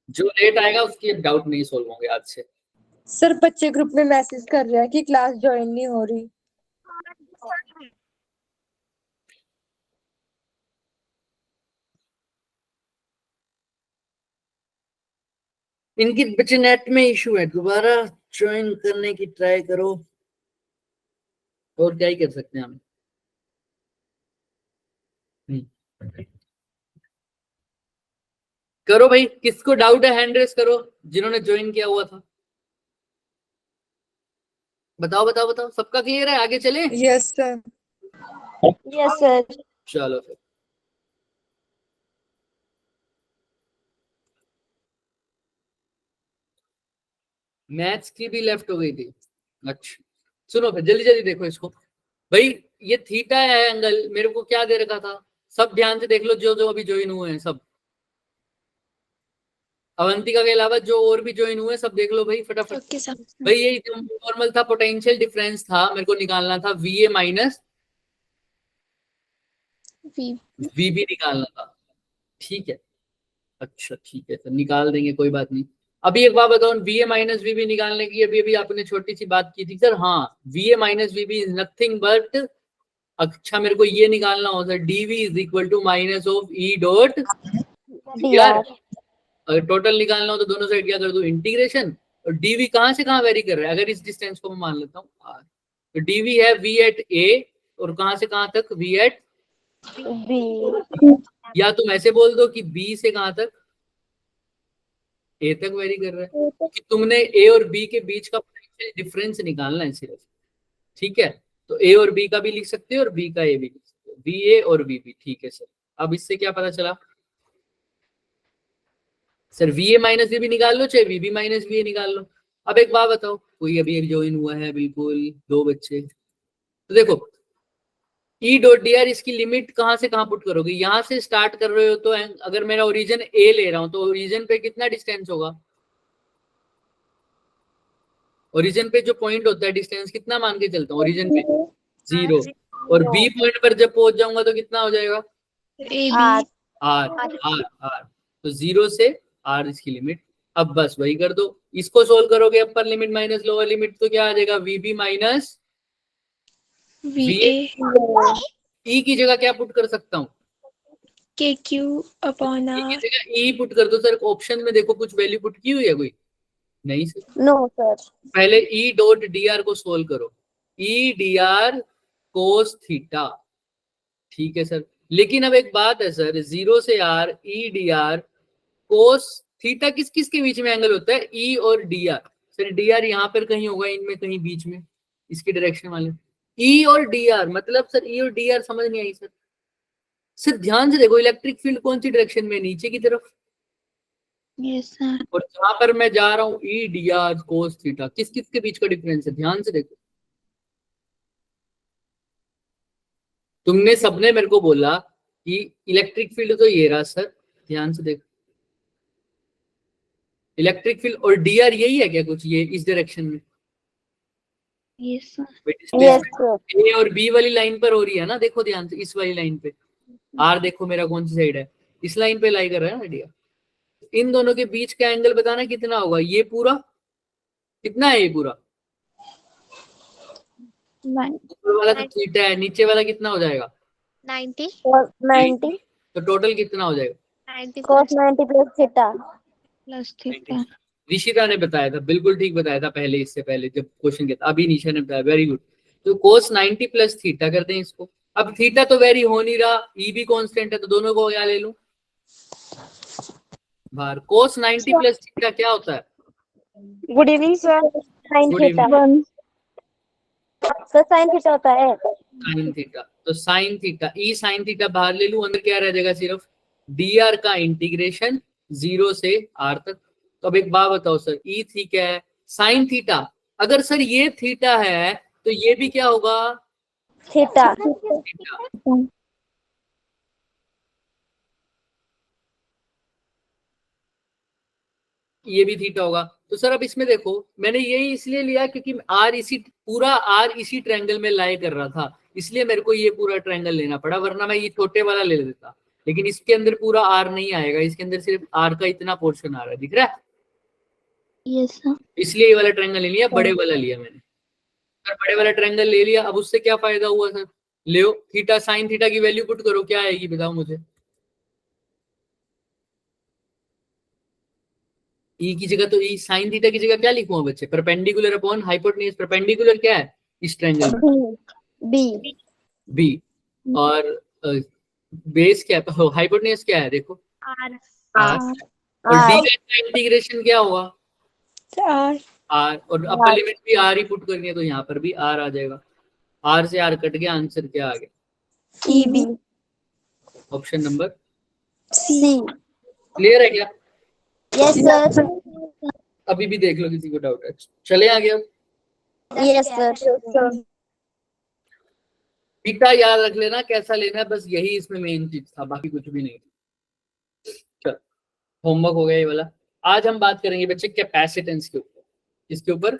जो लेट आएगा उसकी अब डाउट नहीं सोल्व होंगे आज से। सर बच्चे ग्रुप में मैसेज कर रहे हैं कि क्लास ज्वाइन नहीं हो रही। इनकी बच्चे नेट में इशू है, दोबारा ज्वाइन करने की ट्राई करो, और क्या ही कर सकते हैं हम। करो भाई, किसको डाउट है हैंड रेस करो, जिन्होंने ज्वाइन किया हुआ था। बताओ बताओ बताओ, सबका क्लियर है, आगे चले। Yes sir. Yes sir. चलो फिर। मैथ्स की भी लेफ्ट हो गई थी। अच्छा सुनो फिर, जल्दी जल्दी देखो इसको। भाई ये थीटा है एंगल, मेरे को क्या दे रखा था, सब ध्यान से देख लो, जो जो अभी ज्वाइन हुए हैं सब, अवंतिका के अलावा जो और भी ज्वाइन हुए सब देख लो भाई फटाफट। Okay sir. भाई ये नॉर्मल था, पोटेंशियल डिफरेंस था, मेरे को निकालना था वीए माइनस वीबी निकालना था, ठीक है। अच्छा ठीक है, तो निकाल देंगे, कोई बात नहीं। अभी एक बात बताओ, वीए माइनस वीबी निकालने की अभी अभी आपने छोटी सी बात की थी सर, हाँ VA minus VB is nothing but, अच्छा मेरे को ये निकालना होता है DV is equal to minus of E dot DR. अगर टोटल निकालना हो तो दोनों साइड क्या कर दो इंटीग्रेशन, और डीवी कहां से कहां वेरी कर रहा है, अगर इस डिस्टेंस को मैं मान लेता हूँ आर, तो डीवी है वी एट ए, और कहां से कहां तक वी एट बी। या तुम ऐसे बोल दो कि बी से कहां तक ए तक वेरी कर रहा है, कि तुमने ए और बी के बीच का डिफरेंस निकालना है सिर्फ, ठीक है। तो ए और बी का भी लिख सकते हो और बी का ए भी लिख सकते हो, बी ए और बी बी, ठीक है सर। अब इससे क्या पता चला sir, V A minus V भी निकाल लो, चाहे V B minus V A निकाल लो। अब एक बात बताओ, कोई अभी एक ज्वाइन हुआ है बिल्कुल, दो बच्चे, तो देखो ई डॉट डी आर, इसकी लिमिट कहां से कहां पुट करोगे, यहां से स्टार्ट कर रहे हो तो अगर मेरा ओरिजिन ए ले रहा हूं तो ओरिजिन पे कितना डिस्टेंस होगा, ओरिजिन पे जो पॉइंट होता है डिस्टेंस कितना मान के चलता हूँ ओरिजिन पे, 0, और बी पॉइंट पर जब पहुंच जाऊंगा तो कितना हो जाएगा, आर। आर आर आर, तो 0 से आर इसकी लिमिट। अब बस वही कर दो, इसको सोल्व करोगे upper limit minus lower limit, तो क्या आ जाएगा वीबी माइनस वी ई की जगह क्या पुट कर सकता हूँ, के क्यू अपॉन ई की आर। जगह ई पुट कर दो सर, ऑप्शन में देखो कुछ वैल्यू पुट की हुई है कोई, नहीं सर। No sir. पहले ई डॉट डी आर को सोल्व करो, E D R cos theta, ठीक है सर। लेकिन अब एक बात है सर, 0 से R E D R cos theta किस किस के बीच में एंगल होता है, ई और D R, sir D R यहाँ पर कहीं होगा, इनमें कहीं बीच में, इसकी डायरेक्शन वाले, ई और डी आर, मतलब सर ई और डी आर समझ नहीं आई सर। सर ध्यान से देखो, इलेक्ट्रिक फील्ड कौन सी डायरेक्शन में, नीचे की तरफ, यस सर। और जहां पर मैं जा रहा हूँ ई डी आर कोस थीटा, किस किस के बीच का डिफरेंस है, ध्यान से देखो। तुमने सबने मेरे को बोला कि इलेक्ट्रिक फील्ड तो ये रहा सर, ध्यान से देखो, इलेक्ट्रिक फील्ड और डी आर यही है क्या कुछ, ये इस डायरेक्शन में, यस सर। ए और बी वाली लाइन पर हो रही है ना, देखो ध्यान से इस वाली लाइन पे, आर देखो मेरा कौन सी साइड है, इस लाइन पे लाई कर रहा है ना आइडिया। इन दोनों के बीच का एंगल बताना कितना होगा, ये पूरा कितना है, ये पूरा ऊपर वाला तो थीटा है, नीचे वाला कितना हो जाएगा 90 तो टोटल कितना हो जाएगा 90 cos 90 plus theta plus theta. Nishita ने बताया था, बिल्कुल ठीक बताया था पहले, इससे पहले जब क्वेश्चन किया था, अभी निशा ने बताया, वेरी गुड। तो कोस 90 प्लस थीटा करते हैं इसको, अब थीटा तो वेरी हो नहीं रहा, ई भी कांस्टेंट है, तो दोनों को क्या ले लूं बाहर, कोस 90 प्लस थीटा क्या होता है, good evening sir. Sine good theta sir, sine theta होता है। साइन थीटा, तो sine theta, E sine theta बाहर ले लूं, अंदर क्या रह जाएगा, सिर्फ डी आर का इंटीग्रेशन 0 से आर तक। तो अब एक बात बताओ सर, ई ठीक है, साइन थीटा, अगर सर ये थीटा है तो ये भी क्या होगा, थीटा। थीटा। ये भी थीटा होगा, तो सर अब इसमें देखो, मैंने यही इसलिए लिया क्योंकि आर इसी पूरा आर इसी ट्रायंगल में लाई कर रहा था, इसलिए मेरे को ये पूरा ट्रायंगल लेना पड़ा, वरना मैं ये छोटे वाला ले लेता। लेकिन इसके अंदर पूरा आर नहीं आएगा, इसके अंदर सिर्फ आर का इतना पोर्शन आ रहा है, दिख रहा है? Yes sir. इसलिए ये वाला ट्रायंगल ले लिया, बड़े वाला लिया मैंने। अगर बड़े वाला ट्रायंगल ले लिया, अब उससे क्या फायदा हुआ सर? ले थीटा साइन थीटा की वैल्यू पुट करो, क्या आएगी बताओ मुझे। ई की जगह तो ई, साइन थीटा की जगह क्या लिखूं बच्चे? Perpendicular upon hypotenuse. परपेंडिकुलर क्या है इस ट्रायंगल में? बी। बी। और बेस क्या है, हाइपोटेन्यूज क्या है देखो? आर। आर। और डी का इंटीग्रेशन क्या हुआ? आर। आर। और अपर लिमिट भी आर ही पुट करनी है, तो यहाँ पर भी आर आ जाएगा। आर से आर कट गया, आंसर क्या आ गया? E B. Option number C. Clear है क्या? Yes sir. अभी भी देख लो किसी को डाउट है, चले आ गया। Yes sir. बीटा याद रख लेना कैसा लेना है, बस यही इसमें मेन चीज था, बाकी कुछ भी नहीं। चल होमवर्क हो गया ये वाला। आज हम बात करेंगे बच्चे कैपेसिटेंस के ऊपर। इसके ऊपर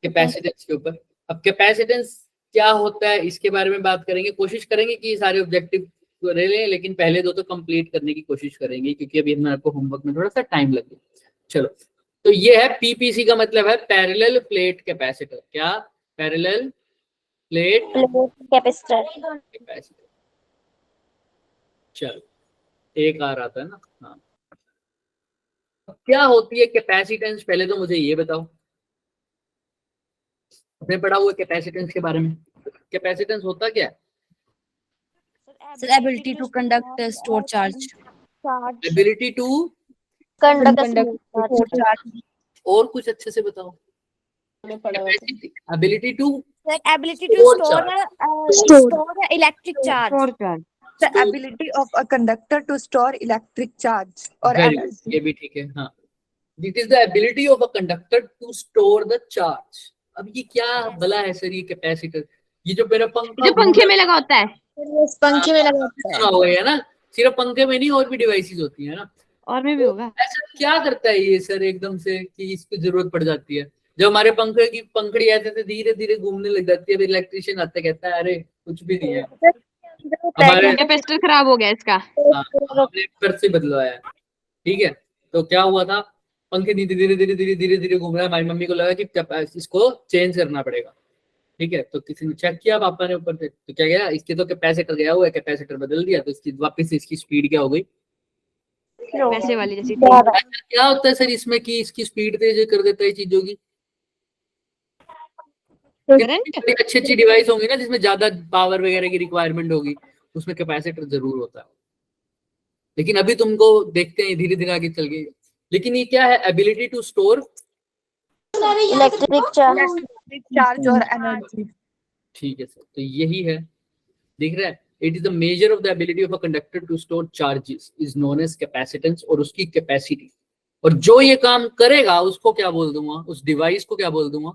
कैपेसिटेंस के ऊपर। अब कैपेसिटेंस क्या होता है इसके बारे में बात करेंगे, कोशिश करेंगे कि सारे ऑब्जेक्टिव ले लें, लेकिन पहले दो तो कंप्लीट करने की कोशिश करेंगे, क्योंकि अभी हमारे को होमवर्क में थोड़ा सा टाइम लगे। चलो, तो ये है पीपीसी का मतलब है पैरेलल प्लेट कैपेसिटर। क्या? Parallel plate capacitor. चलो, एक आ रहा था ना। हाँ, क्या होती है कैपेसिटेंस, पहले तो मुझे ये बताओ। आपने पढ़ा हुआ कैपेसिटेंस के बारे में? कैपेसिटेंस होता क्या है? Sir, ability to conduct store charge. Ability to conduct charge. और कुछ अच्छे से बताओ। Ability to ability to store electric charge. Store charge. The ability of a conductor to store electric charge or energy. ये भी ठीक है। हाँ, this is the ability of a conductor to store the charge. अब ये क्या भला है सर ये कैपेसिटर? ये जो मेरा पंखा जो पंखे में लगा होता है। पंखे में लगा होता है। सुना हुआ है ना, सिर्फ पंखे में नहीं और भी डिवाइसेस होती है ना। और में भी होगा। ऐसा क्या करता है ये सर एकदम से कि इसकी जरूरत पड़ जाती है? जब हमारे पंखे की पंखड़ी ऐसे से धीरे धीरे घूमने लग जाती है, फिर इलेक्ट्रिशियन आता है, कहता है अरे कुछ भी नहीं है, हमारे कैपेसिटर खराब हो गया इसका। हमने फिर से बदलवाया है। ठीक है, तो क्या हुआ था, पंखे धीरे धीरे धीरे धीरे धीरे धीरे घूम रहा है। हमारी मम्मी को लगा कि इसको चेंज करना पड़ेगा। ठीक है, तो किसी ने चेक किया पापा ने ऊपर से, तो क्या गया, इसके तो कैपेसिटर गया हुआ है, कैपेसिटर बदल दिया, तो इसकी वापस इसकी स्पीड क्या हो गई? वैसे वाली जैसी। क्या होता है सर इसमें कि इसकी स्पीड तेज कर देता है चीजों की? करंट। अच्छी अच्छी डिवाइस होंगी ना जिसमें ज्यादा पावर वगैरह की रिक्वायरमेंट होगी, उसमें कैपेसिटर जरूर होता है। लेकिन अभी तुमको देखते हैं धीरे धीरे आगे चल गए। लेकिन ये क्या है? Ability to store electric charge और एनर्जी। ठीक है सर, तो यही है, दिख रहा है। It is the measure of the ability of a conductor to store charges is known as capacitance, और उसकी कैपेसिटी। और जो ये काम करेगा उसको क्या बोल दूंगा, उस डिवाइस को क्या बोल दूंगा?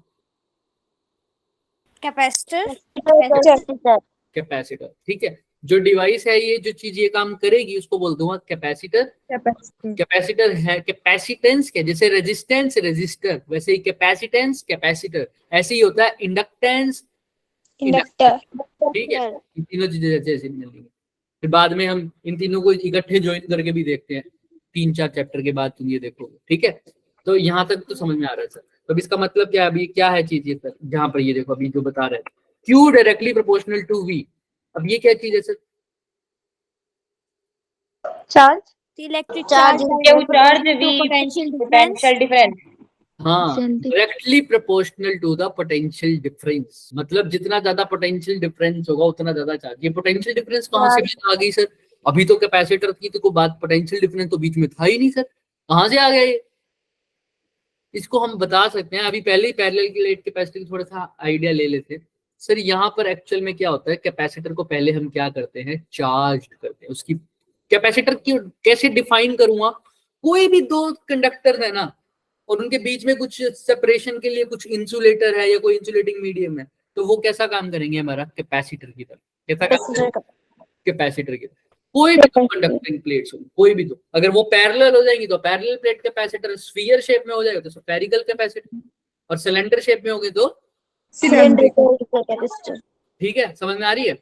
Capacitor. कैपेसिटर। ठीक है, जो डिवाइस है ये, जो चीज ये काम करेगी उसको बोल दूंगा कैपेसिटर। कैपेसिटर है कैपेसिटेंस के जैसे रेजिस्टेंस रेजिस्टर, वैसे ही कैपेसिटेंस कैपेसिटर। ऐसे ही होता है इंडक्टेंस इंडक्टर। ठीक है, इन तीनों चीजें जैसे ऐसे मिलेंगी। फिर बाद में हम इन तीनों को इकट्ठे ज्वाइन करके भी देखते हैं, 3-4 चैप्टर के बाद तुम ये देखोगे। ठीक है, तो यहाँ तक तो समझ में आ रहा है सर। तो अब इसका मतलब क्या है, अभी क्या है चीज ये सर, जहाँ पर ये देखो अभी जो बता रहे हैं, Q directly proportional to V। अब ये क्या चीज है sir? Charge. The electric Charge charge is to potential difference. हाँ, directly proportional to the potential difference. मतलब जितना ज्यादा पोटेंशियल डिफरेंस होगा उतना ज्यादा चार्ज। ये पोटेंशियल डिफरेंस कहाँ से आ गई सर? अभी तो कैपेसिटर की तो कोई बात, पोटेंशियल डिफरेंस तो बीच में था ही नहीं सर, कहाँ से आ गया ये? इसको हम बता सकते हैं, अभी पहले ही पैरेलल प्लेट कैपेसिटर की थोड़ा सा आइडिया ले लेते हैं सर। यहाँ पर एक्चुअल में क्या होता है, कैपेसिटर को पहले हम क्या करते हैं, चार्ज करते हैं। उसकी कैपेसिटर की कैसे डिफाइन करूंगा? कोई भी दो कंडक्टर है ना, और उनके बीच में कुछ सेपरेशन के लिए कुछ इंसुलेटर है या कोई इंसुलेटिंग मीडियम है, तो वो कैसा काम करेंगे? हमारा कैपेसिटर की तरह। कैसा काम करेंगे? कैपेसिटर की तरह। कोई भी दो कंडक्टिंग प्लेट्स हो, कोई भी दो, अगर वो पैरेलल हो जाएंगी तो parallel plate capacitor, sphere shape में हो जाएगा तो स्फेरिकल कैपेसिटर, और सिलेंडर शेप में होगी तो सिलेंड्रिकल कैपेसिटर। ठीक है, समझ में आ रही है?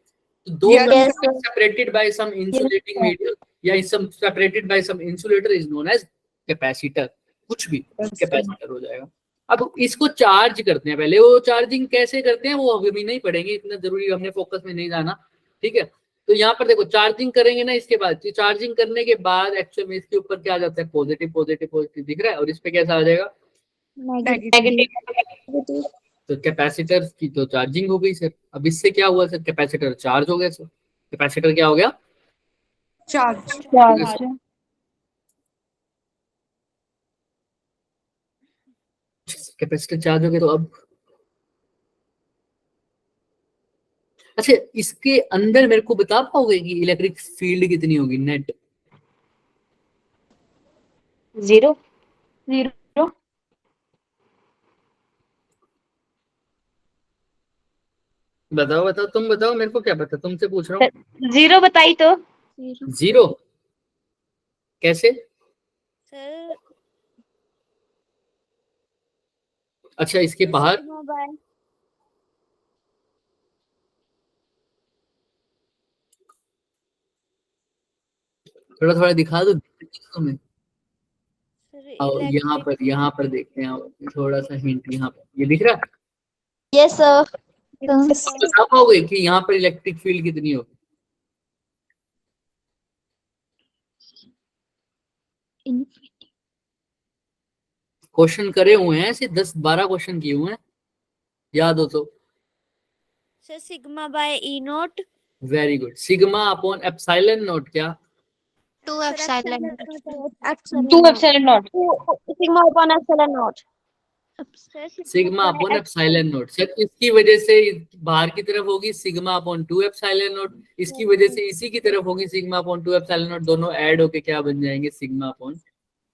तो दो Yes, separated by some insulating medium या some separated by some insulator is known as capacitor, कुछ भी कैपेसिटर हो जाएगा। अब इसको चार्ज करते हैं, पहले वो चार्जिंग कैसे करते हैं वो अभी नहीं पढ़ेंगे, इतना जरूरी हमने फोकस में नहीं जाना, ठीक है। तो यहाँ पर देखो चार्जिंग करेंगे ना, इसके बाद चार्जिंग करने के बाद एक्चुअल में इसके ऊपर क्या आ जाता है, पॉजिटिव पॉजिटिव पॉजिटिव दिख रहा है, और इस पे कैसा आ जाएगा, Negative. तो कैपेसिटर की तो चार्जिंग हो गई सर। अब इससे क्या हुआ सर, कैपेसिटर चार्ज हो गया सर। कैपेसिटर क्या हो गया, charge. Charge. कैपेसिटर चार्ज हो गया। तो अब अच्छा, इसके अंदर मेरे को बता पाओगे कि इलेक्ट्रिक फील्ड कितनी होगी नेट? 0 बताओ बताओ, तुम बताओ, मेरे को क्या पता, तुमसे पूछ रहा हूँ। 0 बताई तो। 0 कैसे? सर अच्छा, इसके बाहर सिग्मा बाय थोड़ा थोड़ा दिखा दो तुम्हें। सर और यहाँ पर देखते हैं, थोड़ा सा हिंट, यहाँ पर ये दिख रहा है, Yes, sir. बता पाओगे कि यहाँ पर इलेक्ट्रिक फील्ड कितनी होगी? क्वेश्चन करे हुए हैं, ऐसे 10-12 क्वेश्चन किए हुए हैं, याद हो तो। Sir sigma bye E not. Very good, sigma upon epsilon not, क्या 2 epsilon. 2 epsilon naught। Sigma upon epsilon naught. Sigma upon epsilon not sir. इसकी वजह से बाहर की तरफ होगी सिग्मा अपॉन 2 एप्सिलॉन नॉट, इसकी वजह से इसी की तरफ होगी सिग्मा अपॉन 2 एप्सिलॉन नॉट, दोनों ऐड होके क्या बन जाएंगे, सिग्मा अपॉन।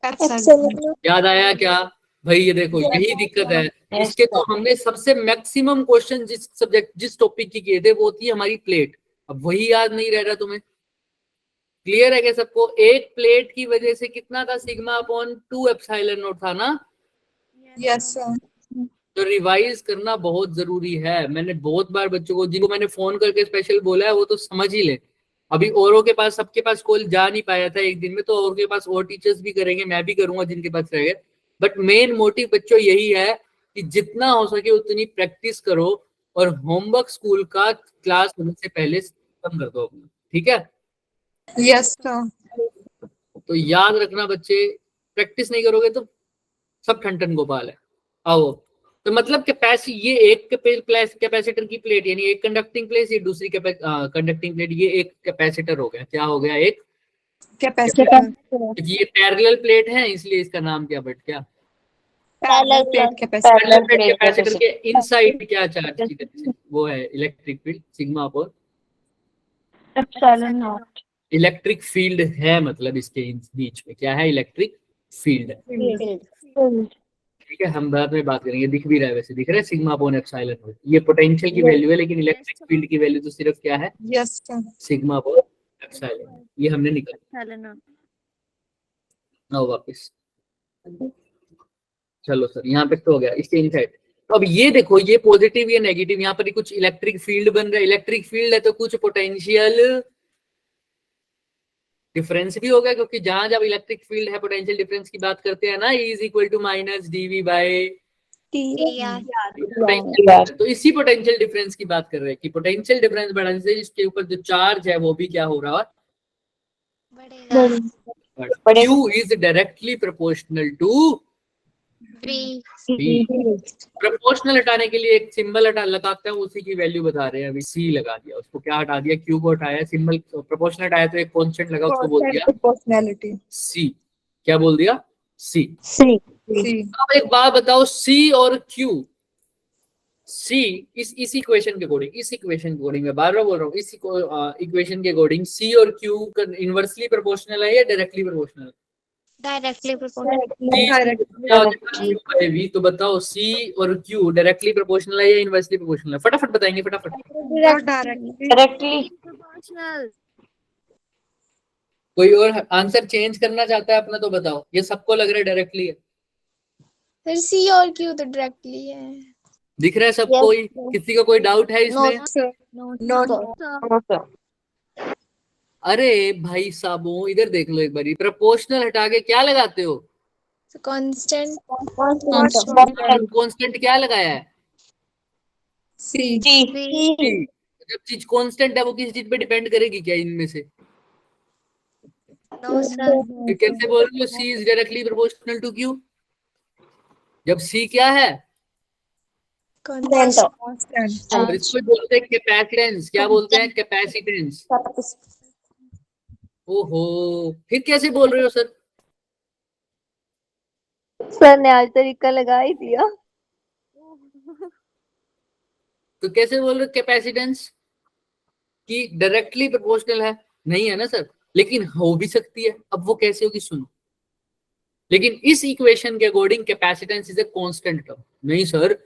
Epsilon. याद आया क्या भाई? ये देखो यही दिक्कत है इसके। तो हमने सबसे मैक्सिमम क्वेश्चन जिस सब्जेक्ट जिस टॉपिक की किए थे वो थी हमारी प्लेट, अब वही याद नहीं रह रहा तुम्हें। क्लियर है क्या सबको? एक प्लेट की वजह से कितना था, सिग्मा अपॉन 2 एप्सिलॉन नॉट था ना। Yes, sir. तो रिवाइज करना बहुत जरूरी है। मैंने बहुत बार बच्चों को, जिनको मैंने फोन करके स्पेशल बोला है, वो तो समझ ही ले। अभी औरों के पास, सबके पास कॉल जा नहीं पाया था एक दिन में, तो और के पास और टीचर्स भी करेंगे, मैं भी करूंगा जिनके पास रह गए। बट मेन मोटिव बच्चों यही है कि जितना हो सके उतनी प्रैक्टिस करो, और होमवर्क स्कूल का क्लास होने से पहले खत्म कर दो अपना, ठीक है। Yes, sir. तो याद रखना बच्चे, प्रैक्टिस नहीं करोगे तो सब ठन गोपाल है। आओ, तो मतलब ये एक कैपेसिटर की प्लेट, यानी एक कंडक्टिंग प्लेट, ये दूसरी कंडक्टिंग प्लेट, ये एक कैपेसिटर हो गया। क्या हो गया? एक Capacitor. ये पैरेलल प्लेट है, इसलिए इसका नाम क्या बट क्या, Parallel plate capacitor. Parallel plate capacitor के इनसाइड क्या चार्ज की तरह से, वो है electric field, sigma upon Epsilon naught. Electric field है, मतलब इसके बीच में क्या है, इलेक्ट्रिक फील्ड है, ठीक है। हम बाद में बात करेंगे, दिख भी रहा है, वैसे दिख रहा है सिग्मा अपॉन एप्सिलॉन नॉट, ये पोटेंशियल की वैल्यू है, लेकिन इलेक्ट्रिक फील्ड की वैल्यू तो सिर्फ क्या है, Yes, sir. Sigma upon epsilon, ये हमने निकाला। आओ वापस, चलो सर, यहाँ पे तो हो गया इसके इनसाइड। तो अब ये देखो, ये पॉजिटिव ये नेगेटिव, यहाँ पर कुछ इलेक्ट्रिक फील्ड बन रहा है, इलेक्ट्रिक फील्ड है तो कुछ पोटेंशियल डिफरेंस भी होगा, क्योंकि जहां जब इलेक्ट्रिक फील्ड है पोटेंशियल डिफरेंस की बात करते हैं ना, E is equal to minus dV by. तो इसी पोटेंशियल डिफरेंस की बात कर रहे हैं कि पोटेंशियल डिफरेंस बढ़ने से इसके ऊपर जो चार्ज है वो भी क्या हो रहा है, Q is directly proportional to proportional हटाने के लिए एक सिंबल लगाते हैं, उसी की वैल्यू बता रहे हैं। अभी C लगा दिया, उसको क्या हटा दिया, Q को हटाया, सिंबल प्रोपोर्शनल हटाया तो एक कांस्टेंट लगा, उसको बोल दिया Proportionality. C। क्या बोल दिया? C। C. अब एक बात बताओ, C और Q, C इस इक्वेशन के अकॉर्डिंग, मैं बार बार बोल रहा हूँ, इस इक्वेशन के अकॉर्डिंग C और Q इनवर्सली प्रोपोर्शनल है या डायरेक्टली प्रोपोर्शनल? Directly proportional. भी तो बताओ, C और Q डायरेक्टली प्रोपोर्शनल है या इनवर्सली प्रोपोर्शनल है? फटाफट बताएंगे, फटाफट। Directly. कोई और आंसर चेंज करना चाहता है अपना तो बताओ, ये सबको लग रहा है डायरेक्टली है। फिर C और Q तो directly है. दिख रहा है सबको? Yes, sir. किसी का कोई डाउट है No, इसमें? sir. No, No, sir. अरे भाई साहबों, इधर देख लो एक बारी, प्रपोर्शनल हटा के क्या लगाते हो? constant. कांस्टेंट क्या लगाया है? C. C. जब चीज कांस्टेंट है वो किसी चीज पे डिपेंड करेगी क्या इनमें से? No, sir. फिर कैसे बोल रहे हो C is directly proportional to Q? जब सी क्या है? Constant. और इसको बोलते हैं कैपेसिटेंस। क्या बोलते हैं? कैपेसिटेंस। ओहो, फिर कैसे बोल रहे हो सर? सर ने आज तरीका लगा ही दिया। तो कैसे बोल रहे हो कैपेसिटेंस कि डायरेक्टली प्रोपोर्शनल है? नहीं है ना सर, लेकिन हो भी सकती है। अब वो कैसे होगी सुनो। लेकिन इस इक्वेशन के according capacitance is a constant term. नहीं सर,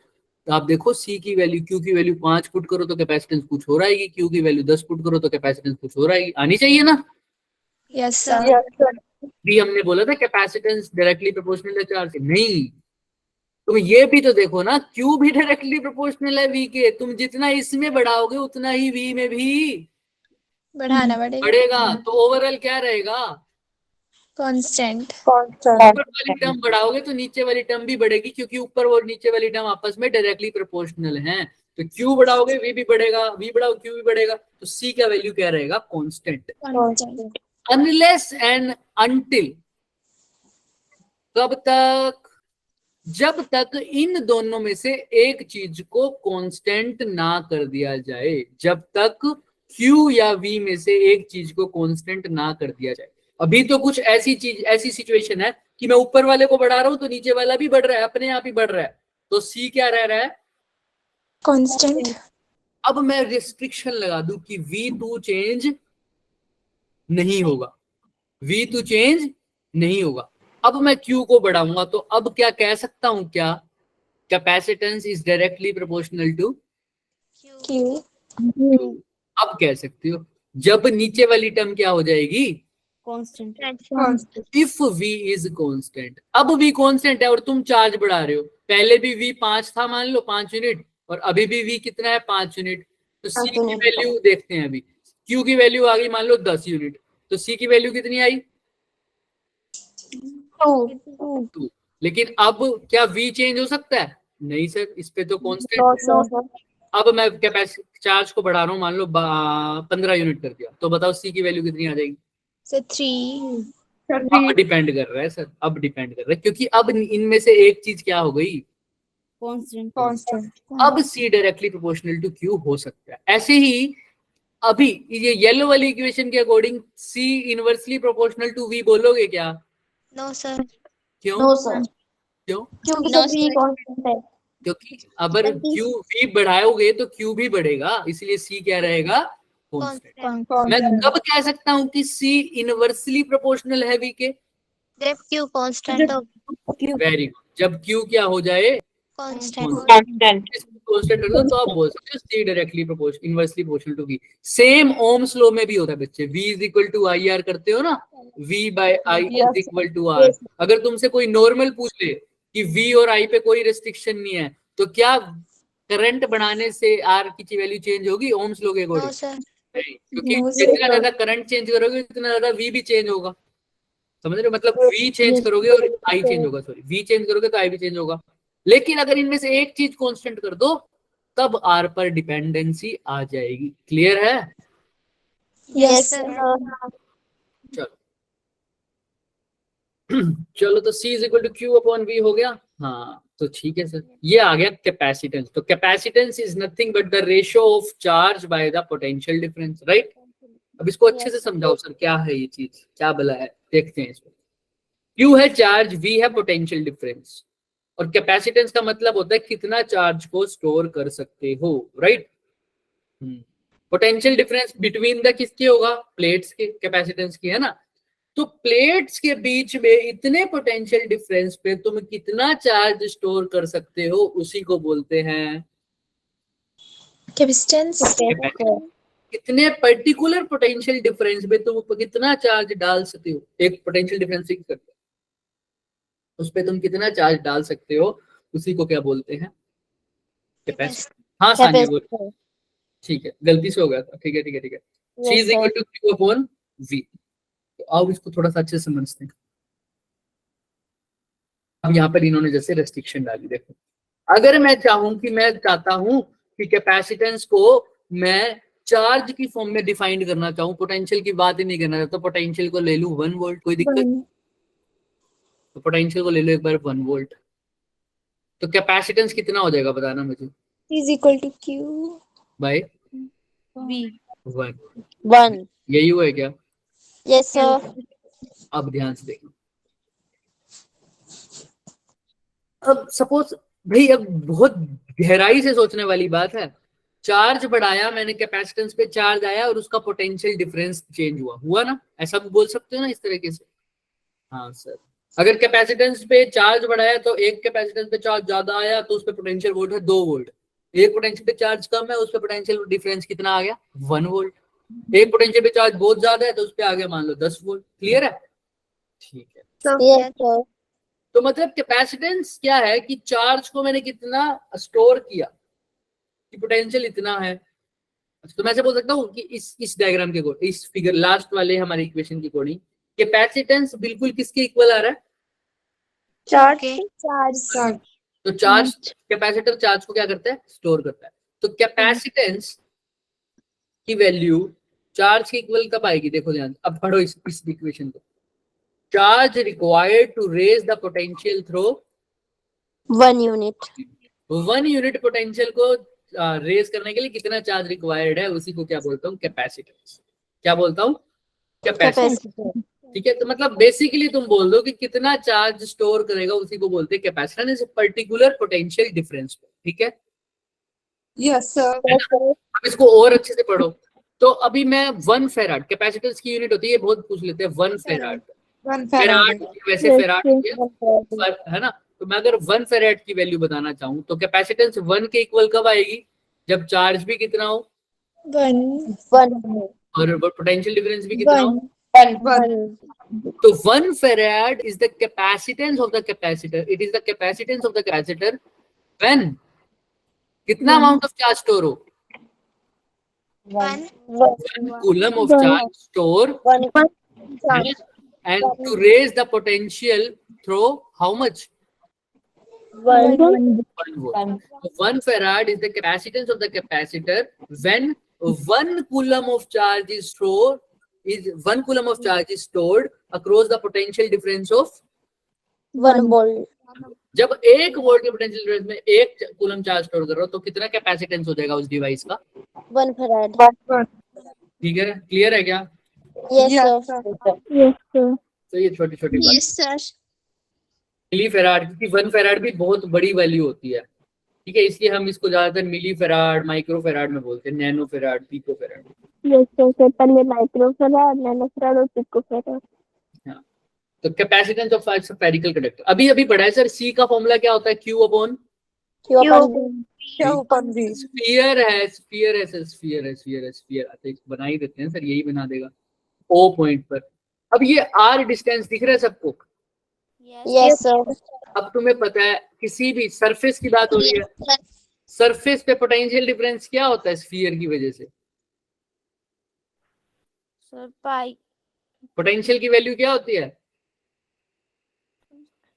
आप देखो सी की वैल्यू, क्यू की वैल्यू 5 पुट करो तो कैपेसिटेंस कुछ हो आएगी, क्यू की वैल्यू 10 पुट करो तो कैपेसिटेंस कुछ हो आएगी। आनी चाहिए ना? Yes, sir. भी हमने बोला था कैपेसिटेंस डायरेक्टली प्रोपोर्शनल है चार्ज से। नहीं, तुम ये भी तो देखो ना, क्यू भी डायरेक्टली प्रोपोर्शनल है वी के। तुम जितना इसमें बढ़ाओगे उतना ही वी में भी बढ़ाना पड़ेगा. बढ़ेगा। तो ओवरऑल क्या रहेगा? Constant. ऊपर वाली टर्म बढ़ाओगे तो नीचे वाली टर्म भी बढ़ेगी, क्योंकि ऊपर और नीचे वाली टर्म आपस में डायरेक्टली प्रोपोर्शनल हैं। तो क्यू बढ़ाओगे वी भी बढ़ेगा, वी बढ़ाओ क्यू भी बढ़ेगा। तो सी का वैल्यू क्या रहेगा? Constant. Constant. Unless and until, कब तक? जब तक इन दोनों में से एक चीज को कांस्टेंट ना कर दिया जाए। जब तक Q या V में से एक चीज को कांस्टेंट ना कर दिया जाए। अभी तो कुछ ऐसी चीज, ऐसी सिचुएशन है कि मैं ऊपर वाले को बढ़ा रहा हूं तो नीचे वाला भी बढ़ रहा है, अपने आप ही बढ़ रहा है। तो C क्या रह रहा है? Constant. अब मैं रिस्ट्रिक्शन लगा दूं कि V2 चेंज नहीं होगा, V2 चेंज नहीं होगा। अब मैं Q को बढ़ाऊंगा तो अब क्या कह सकता हूं? क्या capacitance is directly proportional to Q. अब कह सकते हो जब नीचे वाली टर्म क्या हो जाएगी? Constant. Constant. If V is constant. अब V कांस्टेंट है और तुम चार्ज बढ़ा रहे हो। पहले भी V 5 था, मान लो 5 यूनिट, और अभी भी V कितना है? 5 यूनिट। तो C की वैल्यू देखते हैं अभी। Q की वैल्यू आ गई मान लो 10 यूनिट, तो C की वैल्यू कितनी आई? 2। लेकिन अब क्या V चेंज हो सकता है? नहीं सर, इस पे तो कांस्टेंट। अब मैं कैपेसिटी चार्ज को बढ़ा रहा हूँ, मान लो 15 यूनिट कर दिया, तो बताओ C की वैल्यू कितनी आ जाएगी? So 3. अब डिपेंड कर रहा है सर, अब डिपेंड कर रहा है, क्योंकि अब इनमें से एक चीज क्या हो गई? Constant. अब C directly proportional to Q हो सकता है। ऐसे ही अभी ये येलो वाली इक्वेशन के according C inversely proportional to V बोलोगे क्या? No, sir. क्यों? No, sir. क्यों? क्योंकि अगर Q V बढ़ाओगे तो Q भी बढ़ेगा, इसलिए C क्या रहेगा? कांस्टेंट। मैं कब कह सकता हूँ कि C इनवर्सली प्रोपोर्शनल है V के? जब Q constant हो, वेरी गुड। जब Q क्या हो जाए? constant. कांस्टेंट कर दो तो आप बोल सकते हो C directly proportional, inversely proportional to V। Same Ohm's law में भी होता है बच्चे। V is equal to IR करते हो ना, V by I is equal to R। अगर तुमसे कोई नॉर्मल पूछ ले कि V और I पे कोई रेस्ट्रिक्शन नहीं है, तो क्या करंट बढ़ाने से R की वैल्यू चेंज होगी ओम्स लॉ के No, अकॉर्डिंग? sir. नहीं, क्योंकि जितना ज्यादा करंट चेंज करोगे उतना ज्यादा V भी चेंज होगा। समझ रहे हो? मतलब V चेंज करोगे और I चेंज होगा, सॉरी, V चेंज करोगे तो I भी चेंज होगा। लेकिन अगर इनमें से एक चीज कांस्टेंट कर दो तब R पर डिपेंडेंसी आ जाएगी। क्लियर है? Yes, sir. चलो चलो, तो C is equal to Q upon V हो गया। हाँ, तो ठीक है सर, ये आ गया कैपेसिटेंस। तो capacitance is nothing but the ratio of charge by the potential difference, right? अब इसको अच्छे से समझाओ सर, क्या है ये चीज, क्या भला है, देखते हैं इसको। Q है चार्ज, V है पोटेंशियल डिफरेंस, और कैपेसिटेंस का मतलब होता है कितना चार्ज को स्टोर कर सकते हो, right? Potential difference between the किसके होगा? प्लेट्स के कैपेसिटेंस की, है ना? तो प्लेट्स के बीच में इतने पोटेंशियल डिफरेंस पे तुम कितना चार्ज स्टोर कर सकते हो, उसी को बोलते हैं Capacitance. कितने पर्टिकुलर पोटेंशियल डिफरेंस में तुम कितना चार्ज डाल सकते हो। एक पोटेंशियल डिफरेंस फिक्स करते हो, उस पे तुम कितना चार्ज डाल सकते हो, उसी को क्या बोलते हैं? कैपेसिटी, हाँ सानिया बोल, Capacitor. ठीक है गलती से हो गया था, ठीक है ठीक है ठीक है। C Yes, is equal sir. to Q upon V। तो अब इसको थोड़ा सा अच्छे से समझते हैं। अब यहाँ पर इन्होंने जैसे रेस्ट्रिक्शन डाली, देखो अगर मैं चाहता हूं कि कैपेसिटेंस को मैं चार्ज की फॉर्म में डिफाइन करना चाहूँ, पोटेंशियल की बात ही नहीं करना चाहता, पोटेंशियल को ले लूं 1 वोल्ट, कोई दिक्कत? One. तो पोटेंशियल को ले लो एक बार 1 वोल्ट, तो कैपेसिटेंस कितना हो जाएगा बताना मुझे is equal to Q. भाई? V 1। 1. यही हुआ है क्या? Yes, sir. अब ध्यान से देखो, अब सपोज भाई, अब बहुत गहराई से सोचने वाली बात है, चार्ज बढ़ाया मैंने, कैपेसिटेंस पे चार्ज आया और उसका पोटेंशियल डिफरेंस चेंज हुआ ना, ऐसा भी बोल सकते हो ना इस तरीके से? हाँ सर, अगर कैपेसिटेंस पे चार्ज बढ़ाया तो एक कैपेसिटेंस पे चार्ज ज्यादा आया तो उस पे पोटेंशियल वोल्ट है 2 वोल्ट, एक पोटेंशियल पे चार्ज कम है उस पे पोटेंशियल डिफरेंस कितना आ गया 1 वोल्ट, एक पोटेंशियल पे चार्ज बहुत ज्यादा है तो उस पे आ गया मान लो 10 वोल्ट। क्लियर है? ठीक है। Yes, sir. तो मतलब कैपेसिटेंस क्या है कि चार्ज को मैंने कितना स्टोर किया, कि पोटेंशियल इतना है। तो मैं ऐसे बोल सकता हूँ कि इस डायग्राम के अकॉर्डिंग, इस फिगर लास्ट वाले हमारे इक्वेशन के अकॉर्डिंग कैपेसिटेंस बिल्कुल किसके इक्वल आ रहा है? Charge. Okay. Charge. तो चार्ज, कैपेसिटर चार्ज को क्या करता है? स्टोर करता है। तो कैपेसिटेंस की वैल्यू चार्ज के इक्वल कब आएगी? देखो ध्यान, अब पढ़ो इस इक्वेशन को। Charge required to raise the potential through 1 unit. 1 unit potential को रेज करने के लिए कितना चार्ज रिक्वायर्ड है, उसी को क्या बोलता हूँ? कैपेसिटेंस। क्या बोलता हूँ? कैपेसिटेंस। Capacitor. ठीक है, तो मतलब बेसिकली तुम बोल दो कि कितना चार्ज स्टोर करेगा, उसी को बोलते हैं capacitance, is particular potential difference. ठीक है, Yes, sir. अब इसको और अच्छे से पढ़ो। तो अभी मैं 1 फेराड, कैपेसिटेंस की यूनिट होती है, बहुत पूछ लेते हैं 1 फेराड। 1 farad farad. वैसे फेराड है ना, तो मैं अगर 1 फेराड की वैल्यू बताना चाहूँ तो कैपेसिटेंस 1 के इक्वल कब आएगी? जब चार्ज भी कितना हो 1. 1. और पोटेंशियल डिफरेंस भी कितना हो। 1. तो 1 farad is the capacitance of the capacitor. It is the capacitance of the capacitor when कितना amount of charge store हो? 1. 1 coulomb of charge store, and to raise the potential through how much? 1 volt. So 1 farad is the capacitance of the capacitor when 1 coulomb of charge is stored. Is 1 coulomb of charge is stored across the potential difference of 1 volt. जब 1 volt के potential difference में 1 coulomb charge store कर रहा हो तो कितना capacitance हो जाएगा उस डिवाइस का? 1 farad. ठीक है, क्लियर है क्या? Yes, Yes, sir. sir. Yes, sir. तो ये छोटी छोटी बात। Yes, sir. मिली फेराड, क्योंकि 1 फेराड भी बहुत बड़ी वैल्यू होती है, ठीक है, इसलिए हम इसको ज्यादातर मिली फेराड, माइक्रो फेराड में बोलते हैं, nano farad, pico farad. Yes, sir. Sir पहले माइक्रो फैराड, नैनो फैराड और पिको फैराड। तो कैपेसिटेंस ऑफ स्फेरिकल कंडक्टर अभी पढ़ा है सर। सी का फॉर्मूला क्या होता है? Q upon Q upon Q upon V. Sphere है सर, स्फीयर अच्छा बना ही देते हैं सर, यही बना देगा O पॉइंट पर। अब ये R डिस्टेंस दिख रहा है सबको? Yes, sir. अब तुम्हें पता है किसी भी सरफेस की बात हो रही है, सरफेस पे पोटेंशियल डिफरेंस क्या होता है स्फीयर की वजह से? Sir, pi. पोटेंशियल की वैल्यू क्या होती है?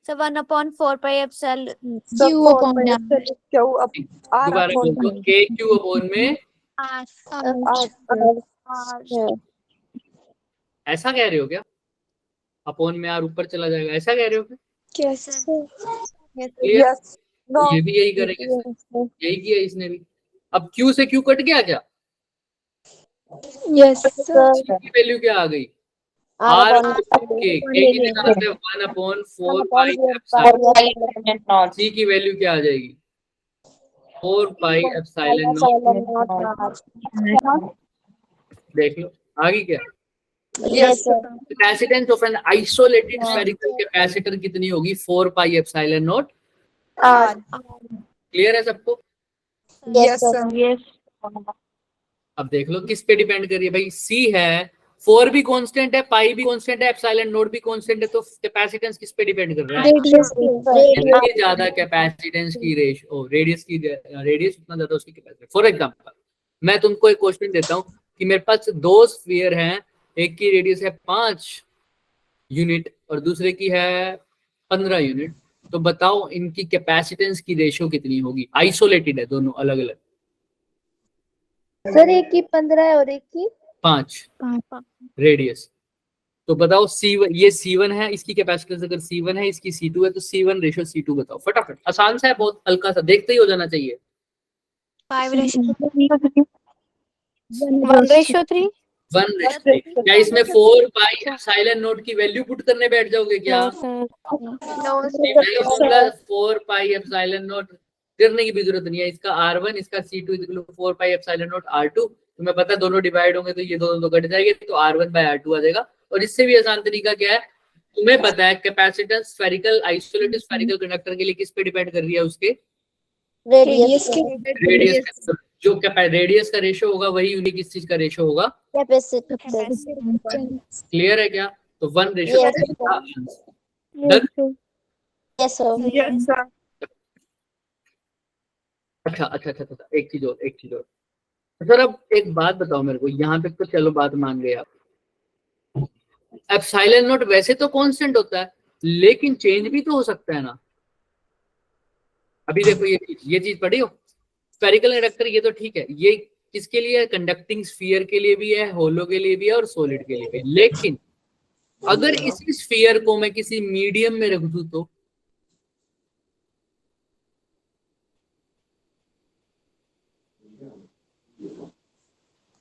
So 1 upon 4 pi epsilon. So Q 4 upon pi R. epsilon Q up R दोबारा upon बोल दो, K Q अपॉन में R. ऐसा कह रहे हो क्या? अपॉन में R ऊपर चला जाएगा, ऐसा कह रहे हो क्या? Yes. Clear? Yes. No. ये भी यही करेंगे सर, यही किया इसने भी। अब Q से Q कट गया क्या? Yes, sir. C की वैल्यू क्या आ गई? R R upon K की जगह पे 1 अपॉन 4 पाई एप्सिलॉन। C की वैल्यू क्या आ जाएगी? 4 पाई एप्सिलॉन नॉट। देख लो आ गई क्या? Yes, sir. Capacitance of an isolated spherical capacitor कितनी होगी? 4 pi epsilon not. R. Clear है सबको? Yes, sir. Yes. अब देख लो किस पे डिपेंड कर रही है भाई। C है 4 भी कांस्टेंट है, पाई भी कांस्टेंट है, एप्सिलॉन नोट भी कांस्टेंट है, तो कैपेसिटेंस किस पे डिपेंड कर रहा है? Radius के ऊपर। जितनी ज्यादा कैपेसिटेंस की रेशियो, रेडियस उतना ज्यादा उसकी कैपेसिटेंस। फॉर एग्जांपल मैं तुमको एक क्वेश्चन देता हूँ कि मेरे पास 2 स्फीयर हैं, एक की रेडियस है 5 यूनिट और दूसरे की है 15 यूनिट, तो बताओ इनकी कैपेसिटेंस की रेशियो कितनी होगी? आइसोलेटेड है दोनों अलग अलग। सर एक की 15 है और एक की 5 रेडियस। तो बताओ C1, ये C1 है, इसकी कैपेसिटेंस अगर C1 है, इसकी C2 है, तो C1 रेशियो C2 बताओ फटाफट। आसान सा है, बहुत हल्का सा, देखते ही हो जाना चाहिए। 1:3। 1:3। क्या इसमें 4 पाई एप्सिलॉन नोट की वैल्यू पुट करने बैठ जाओगे क्या? मैंने बोला 4 पाई एप्सिलॉन नोट करने की भी जरूरत नहीं है। इसका R1, इसका C2 equal 4 pi epsilon note R2, तुम्हें पता है दोनों डिवाइड होंगे तो ये दोनों तो कट जाएंगे, तो R1/R2 आ जाएगा। और इससे भी आसान तरीका क्या है, तुम्हें पता है capacitance spherical, isolated spherical conductor के लिए किस पे डिपेंड कर रही है? उसके रेडियस रेडियस। जो रेडियस का रेशियो होगा वही यूनिक इस चीज का रेशियो होगा। कैपेसिटेंस। क्लियर है क्या? तो 1:3 Yes, का आंसर। Yes sir. अच्छा, एक चीज और। सर अब एक बात बताओ मेरे को, यहाँ तक तो चलो बात मान गए आप। एप्सिलॉन नोट वैसे तो कांस्टेंट होता है, लेकिन चेंज भी तो हो सकता है ना। अभी देखो ये चीज पढ़ी हो, स्फेरिकल कंडक्टर, ये तो ठीक है, ये किसके लिए है? कंडक्टिंग स्फीयर के लिए भी है, होलो के लिए भी है और सॉलिड के लिए भी है। लेकिन अगर इसी स्फीयर को मैं किसी मीडियम में रख दूं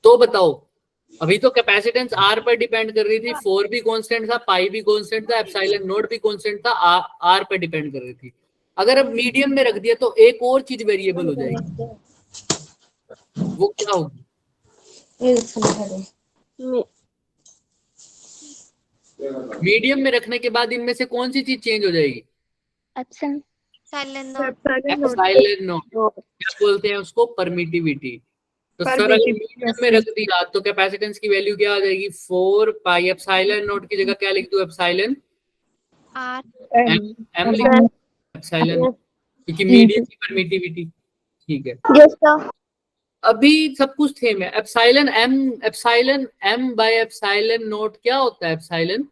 तो बताओ। अभी तो कैपेसिटेंस R पर डिपेंड कर रही थी, 4 भी कांस्टेंट था, पाई भी कांस्टेंट था, एप्सिलॉन नोट भी कांस्टेंट था, R पर डिपेंड कर रही थी। अगर अब मीडियम में रख दिया तो एक और चीज वेरिएबल हो जाएगी, वो क्या होगी? मीडियम में रखने के बाद इनमें से कौन सी चीज चेंज हो जाएगी? Epsilon nought. क्या बोलते हैं उसको? परमिटिविटी। तो सर अगर मीडियम में रख दिया तो कैपेसिटेंस की वैल्यू क्या आ जाएगी? 4 पाई। एप्सिलॉन नोट की जगह क्या लिख दूं? एप्सिलॉन एम लिख दूं, एप्सिलॉन, क्योंकि मीडियम की परमिटिविटी। ठीक है, अभी सब कुछ सेम है। Epsilon M by epsilon nought क्या होता है? एप्सिलॉन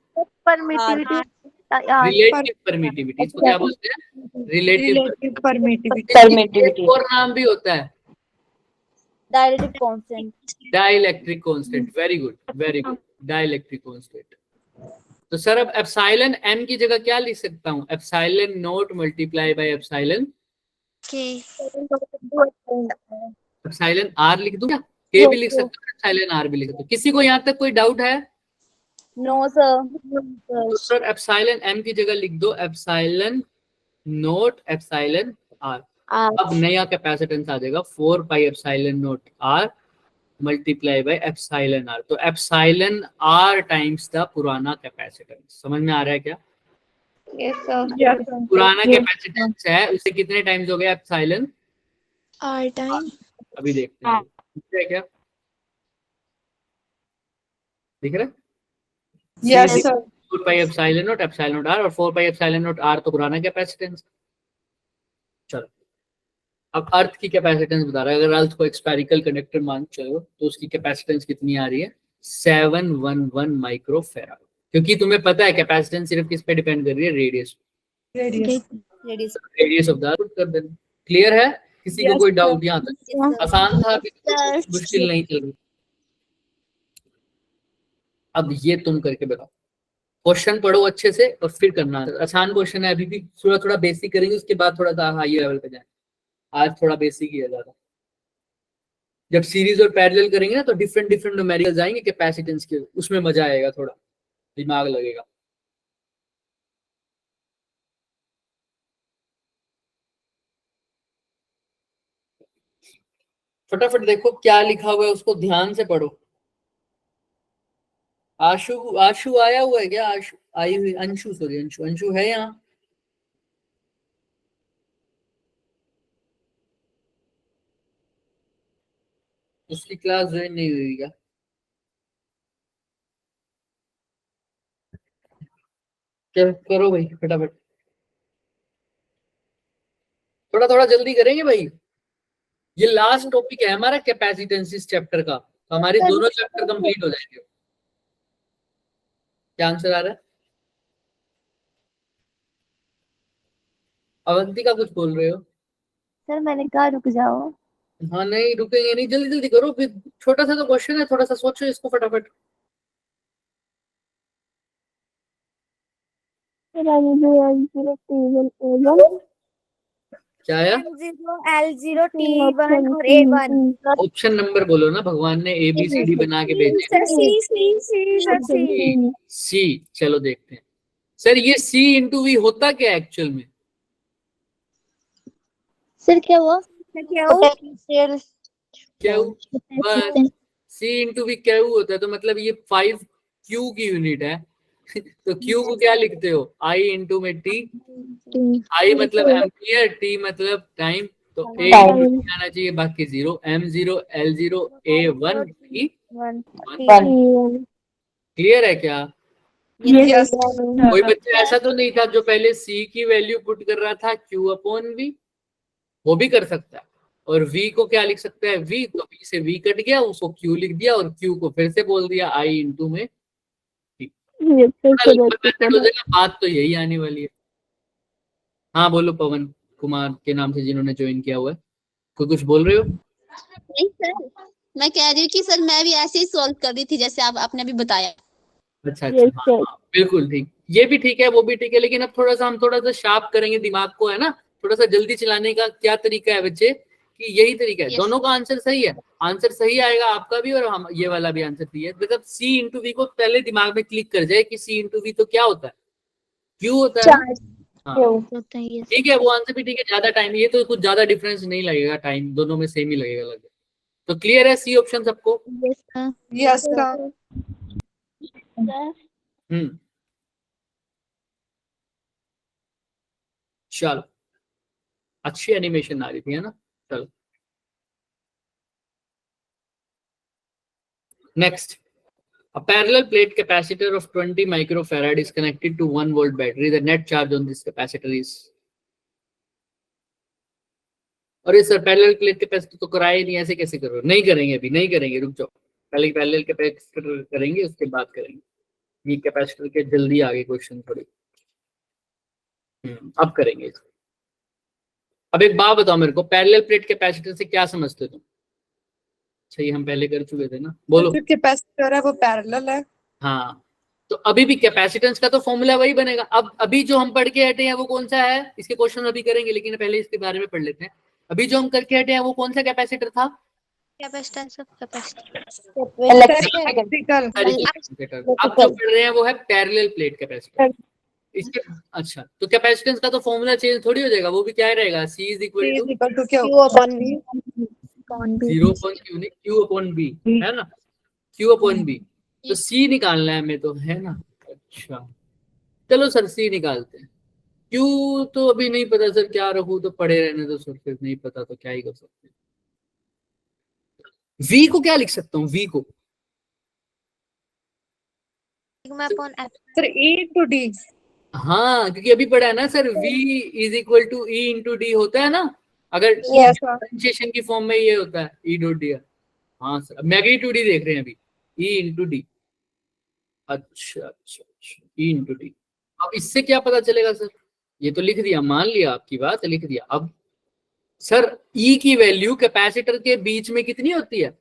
रिलेटिव परमिटिविटी, इसको क्या बोलते हैं? Relative permittivity. और नाम भी होता है direct constant. Dielectric constant. Very good, dielectric constant. तो सर अब एप्सिलॉन एम की जगह क्या लिख सकता हूँ? Epsilon nought multiply by epsilon R लिख दूं क्या? के भी लिख सकता हूँ, एप्सिलॉन आर भी लिख सकता हूँ। किसी को यहाँ तक कोई डाउट है? No sir. तो सर एप्सिलॉन एम की जगह लिख दो एप्सिलॉन नोट एप्सिलॉन आर। अब नया कैपेसिटेंस आ जाएगा 4 pi epsilon nought R multiply by epsilon R. तो एप्सिलॉन आर टाइम्स द पुराना कैपेसिटेंस। समझ में आ रहा है क्या? पुराना कैपेसिटेंस है, उसे कितने टाइम्स हो गया? Epsilon R time. अभी देखते हैं, दिख रहा है क्या? दिख रहा है? Yes, sir. 4 pi epsilon nought R, और 4 पाई एप्सिलॉन नोट आर तो पुराना कैपेसिटेंस। चलो अब अर्थ की कैपेसिटेंस बता रहा है। अगर अर्थ को एक स्फेरिकल कंडक्टर मान चलो तो उसकी कैपेसिटेंस कितनी आ रही है? 711 माइक्रोफेराड। क्योंकि तुम्हें पता है कैपेसिटेंस सिर्फ किस पे डिपेंड कर रही है? Radius. Radius of the earth कर देना। क्लियर है? किसी को कोई डाउट यहाँ तक? आसान था, अभी मुश्किल नहीं चल रही। अब ये तुम करके बताओ। क्वेश्चन पढ़ो अच्छे से और फिर करना। आसान क्वेश्चन है, अभी भी थोड़ा थोड़ा बेसिक करेंगे, उसके बाद थोड़ा सा हाई लेवल पे जाए। आज थोड़ा बेसिक ही है ज्यादा। जब सीरीज और पैरेलल करेंगे ना तो डिफरेंट डिफरेंट न्यूमेरिकल्स आएंगे कैपेसिटेंस के, उसमें मजा आएगा, थोड़ा दिमाग लगेगा। फटाफट देखो क्या लिखा हुआ है, उसको ध्यान से पढ़ो। आशु आशु आया हुआ है क्या? आशु आई हुई, अंशु सॉरी, अंशु है यहाँ? उसकी क्लास ज्वाइन नहीं हुई क्या? करो भाई फटाफट, थोड़ा थोड़ा जल्दी करेंगे भाई, ये लास्ट टॉपिक है हमारा कैपेसिटेंस इस चैप्टर का, तो हमारे दोनों चैप्टर कंप्लीट हो जाएंगे। क्या आंसर आ रहा है? अवंतिका कुछ बोल रहे हो? सर मैंने कहा रुक जाओ। हाँ नहीं रुकेंगे नहीं, जल्दी जल्दी करो फिर, छोटा सा तो क्वेश्चन है, थोड़ा सा सोचो इसको फटाफट। क्या आया? L0, T1 और A1। ऑप्शन नंबर बोलो ना, भगवान ने ABCD बना के भेजे। Sir C। सी, चलो देखते हैं सर ये C इंटू वी होता क्या एक्चुअल में? सर क्या हुआ? पोटेंशियल। क्यू, बस C इंटू वी क्यू होता है, तो मतलब ये 5Q की यूनिट है तो Q को क्या लिखते हो? I इंटू में T, I मतलब एम्पियर, T मतलब टाइम, तो A आना चाहिए, बाकी 0, M0 L0 A1 B 1। Clear है क्या? Yes. कोई बच्चा ऐसा तो नहीं था जो पहले C की वैल्यू पुट कर रहा था Q अपॉन V, वो भी कर सकता है, और V को क्या लिख सकता है? V, तो V से V कट गया, उसको Q लिख दिया, और Q को फिर से बोल दिया I इंटू में T। हो जाएगा, बात तो यही आने वाली है। हाँ बोलो, पवन कुमार के नाम से जिन्होंने ज्वाइन किया हुआ है, कोई कुछ बोल रहे हो? नहीं सर, मैं कह रही हूँ कि सर मैं भी ऐसे ही सॉल्व कर रही थी जैसे आप आपने अभी बताया। अच्छा अच्छा, हाँ, हाँ, बिल्कुल ठीक, ये भी ठीक है, वो भी ठीक है, लेकिन अब थोड़ा सा हम थोड़ा सा शार्प करेंगे दिमाग को, है ना, थोड़ा सा जल्दी चलाने का क्या तरीका है बच्चे, कि यही तरीका है। Yes. दोनों का आंसर सही है, आंसर सही आएगा आपका भी और हम ये वाला भी आंसर सही है, मतलब C इंटू वी को पहले दिमाग में क्लिक कर जाए कि C इंटू वी तो क्या होता है? क्यू होता है ना? हाँ होता है yes. ठीक है, वो आंसर भी ठीक है, ज्यादा टाइम, ये तो कुछ ज्यादा डिफरेंस नहीं लगेगा, टाइम दोनों में सेम ही लगेगा लगभग। तो क्लियर है C ऑप्शन सबको? Yes, sir. Yes, sir. चलो, अच्छी एनिमेशन आ रही थी, है ना? चलो next, a parallel plate capacitor of 20 microfarad is connected to 1 volt battery, the net charge on this capacitor is। और ये सर पैरेलल प्लेट कैपेसिटर तो कराया ही नहीं, ऐसे कैसे करो? नहीं करेंगे, अभी नहीं करेंगे, रुक जाओ, पहले पैरेलल कैपेसिटर करेंगे, उसके बाद करेंगे ये कैपेसिटर के, जल्दी आगे क्वेश्चन थोड़ी, अब करेंगे इसको। अब एक बात बताओ मेरे को, पैरेलल प्लेट कैपेसिटर से क्या समझते हो तुम? अच्छा, ये हम पहले कर चुके थे ना, बोलो। जो कैपेसिटर है वो पैरेलल है। हाँ, तो अभी भी कैपेसिटेंस का तो फॉर्मूला वही बनेगा। अब अभी जो हम पढ़ के हटे हैं वो कौन सा है? इसके क्वेश्चन अभी करेंगे, लेकिन पहले इसके बारे में पढ़ लेते हैं। अभी जो हम करके हटे हैं वो कौन सा कैपेसिटर था? Capacitance of electrical. अब जो पढ़ रहे हैं वो है पैरेलल प्लेट कैपेसिटर। इसके अच्छा, तो कैपेसिटेंस का तो फॉर्मूला चेंज थोड़ी हो जाएगा, वो भी क्या रहेगा? C is equal to Q upon V। 0 upon Q नहीं, Q अपॉन B, है ना? Q अपॉन B, तो C निकालना है हमें तो, है ना? अच्छा चलो सर C निकालते हैं। Q तो अभी नहीं पता सर, क्या रखूं, तो पढ़े रहने दो सर, फिर नहीं पता तो क्या ही कर सकते हैं। V को क्या लिख सकता हूँ? V को sigma upon F। Sir E into D। हाँ, क्योंकि अभी पढ़ा है ना sir, V is equal to E into D होता है ना, अगर Yes, sir. डिफरेंशिएशन की फॉर्म में ये होता है E डॉट डी। हाँ सर, मैग्नीट्यूड ही देख रहे हैं अभी, E इंटू डी। अच्छा अच्छा अच्छा, E इंटू डी। अब इससे क्या पता चलेगा सर? ये तो लिख दिया, मान लिया आपकी बात, लिख दिया। अब सर E की वैल्यू कैपेसिटर के बीच में कितनी होती है?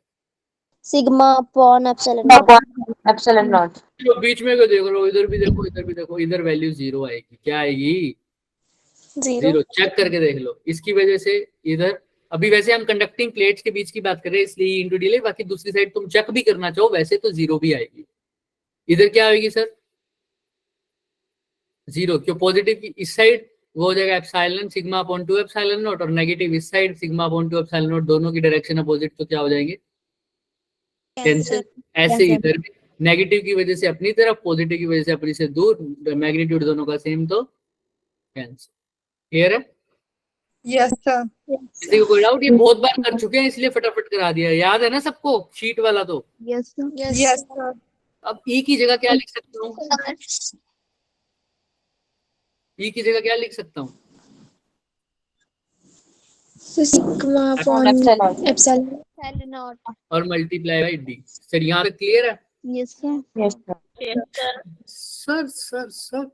Sigma upon epsilon not. तो बीच में को देख लो, इधर भी देखो, इधर भी देखो, इधर वैल्यू 0 आएगी। क्या आएगी? 0। चेक करके देख लो, इसकी वजह से इधर, अभी वैसे हम कंडक्टिंग प्लेट्स के बीच की बात कर रहे हैं इसलिए इंटू डी ले, बाकी दूसरी साइड तुम चेक भी करना चाहो वैसे तो 0 भी आएगी। इधर क्या आएगी सर? 0, क्यों? पॉजिटिव की इस साइड वो हो जाएगा epsilon sigma upon 2 epsilon not, और नेगेटिव इस side sigma upon 2 epsilon not, दोनों की डायरेक्शन अपोजिट, तो क्या हो जाएंगे? कैंसिल। ऐसे ही इधर भी नेगेटिव की वजह से अपनी तरफ, पॉजिटिव की वजह से अपनी से दूर, मैग्नीट्यूड दोनों का सेम, तो कैंसिल। क्लियर है? Yes, sir. किसी को कोई डाउट? ये बहुत बार कर चुके हैं इसलिए फटाफट करा दिया, याद है ना सबको शीट वाला? तो Yes, sir. अब E की जगह क्या लिख सकते हो? ई की जगह क्या लिख सकता हूँ? Sigma upon epsilon not. और मल्टीप्लाई बाई डी। सर यहाँ पे क्लियर है? Yes sir. Sir sir sir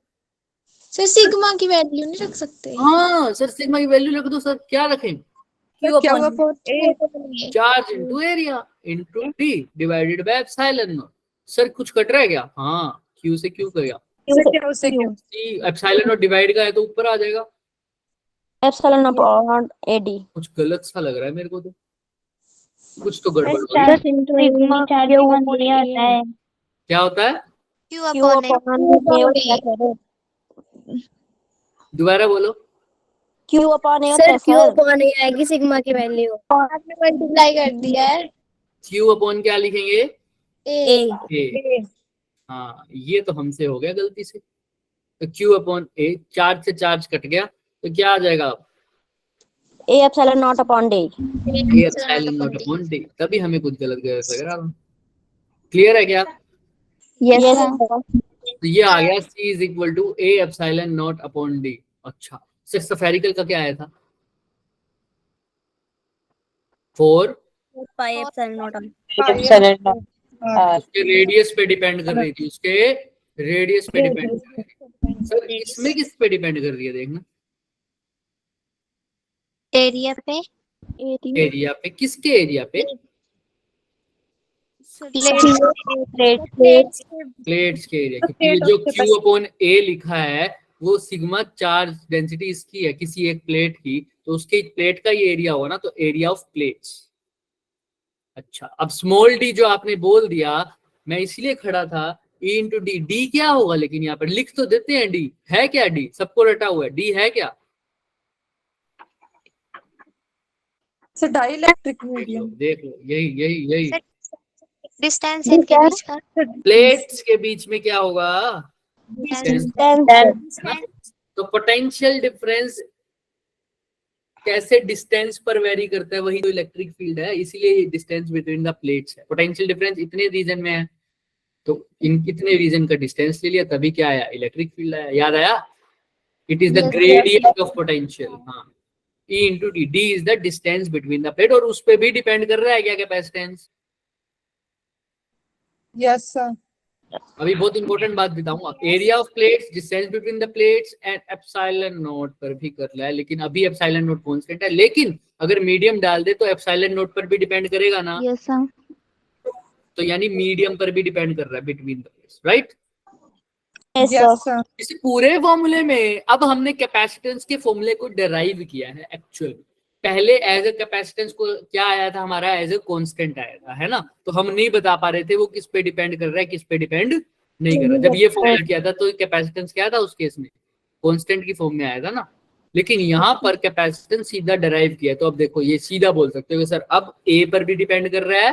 sir sigma की वैल्यू नहीं रख सकते? हाँ सर, सिग्मा की वैल्यू रख दो सर। क्या रखें? क्यू क्या हुआ upon for a? Charge into area into D divided by epsilon not. Sir कुछ कट रहा है क्या? हाँ, क्यू से क्यू गया, उससे क्यों? सी एप्सिलॉन नॉट डिवाइड का है तो ऊपर आ जाएगा। Epsilon upon AD. कुछ गलत सा लग रहा है मेरे को तो, कुछ तो गड़बड़ हो रही है। सिग्मा चार्ज होता है। क्या होता है? क्यू क्यू अपॉन ए। अपॉन ए। दोबारा बोलो। क्यू अपॉन ए सर क्यू अपॉन ए आएगी सिग्मा की वैल्यू। आपने मल्टीप्लाई कर दिया है। क्यू अपॉन क्या लिखेंगे? ए। ए। हाँ, ये तो हमसे हो गया गलती से। तो क्यू अपॉन ए, चार्ज से चार्ज कट गया तो क्या आ जाएगा? ए एप्सिलॉन नॉट अपॉन डी। ए एप्सिलॉन नॉट अपॉन डी। तभी हमें कुछ गलत गलत लग रहा था। क्लियर है क्या? यस तो ये आ गया C is equal to A epsilon naught upon D. अच्छा, सिर्फ स्फेरिकल का क्या आया था? 4 पाई एप्सिलॉन नॉट। उसके रेडियस पे डिपेंड कर रही थी, उसके रेडियस पे डिपेंड कर रही थी। सर इसमें किस पे डिपेंड कर रही है? देखना एरिया पे। एरिया पे। किसके एरिया पे? प्लेट्स के एरिया। क्योंकि ये जो क्यू अपॉन ए लिखा है वो सिग्मा चार्ज डेंसिटी इसकी है, किसी एक प्लेट की, तो उसके प्लेट का ये एरिया होगा ना, तो एरिया ऑफ प्लेट्स। अच्छा, अब स्मॉल डी जो आपने बोल दिया, मैं इसलिए खड़ा था E इंटू डी। डी क्या होगा? लेकिन यहाँ पर लिख तो देते हैं डी है क्या? डी सबको रटा हुआ है, डी है क्या? डाइलेक्ट्रिक देख लो मीडियम। देख लो, यही यही यही। डिस्टेंस इनके बीच का। प्लेट्स के बीच में क्या होगा? डिस्टेंस। तो पोटेंशियल डिफरेंस कैसे डिस्टेंस पर वेरी करता है? वही तो इलेक्ट्रिक फील्ड है, इसीलिए डिस्टेंस बिटवीन द प्लेट्स है। पोटेंशियल डिफरेंस इतने रीजन में है, तो इन कितने रीजन का डिस्टेंस ले लिया, तभी क्या आया? इलेक्ट्रिक फील्ड आया। याद आया? It is the gradient of potential. हाँ, E into D. D is the distance between the plate, और उस पर भी डिपेंड कर रहा है क्या? कैपेसिटेंस। Yes sir. अभी बहुत इंपॉर्टेंट बात बताऊंगा। Area of plates, distance between the plates and epsilon not पर भी कर रहा है, लेकिन अभी एप्सिलॉन नॉट कांस्टेंट है। लेकिन अगर मीडियम डाल दे तो एप्सिलॉन नॉट पर भी डिपेंड करेगा ना? Yes sir. तो यानी मीडियम पर भी डिपेंड कर रहा है between the plates, right? Yes sir. इस पूरे फॉर्मूले में अब हमने कैपेसिटेंस के फॉर्मूले को डिराइव किया है। एक्चुअल पहले एज ए कैपेसिटेंस को क्या आया था हमारा? एज ए कांस्टेंट आया था, है ना? तो हम नहीं बता पा रहे थे वो किस पे डिपेंड कर रहा है, किस पे डिपेंड नहीं कर रहा। जब ये फॉर्मूला किया था तो कैपेसिटेंस क्या था? उस केस में कांस्टेंट की फॉर्म में आया था ना। लेकिन यहाँ पर कैपेसिटेंस सीधा डिराइव किया, तो अब देखो ये सीधा बोल सकते हो सर अब ए पर भी डिपेंड कर रहा है,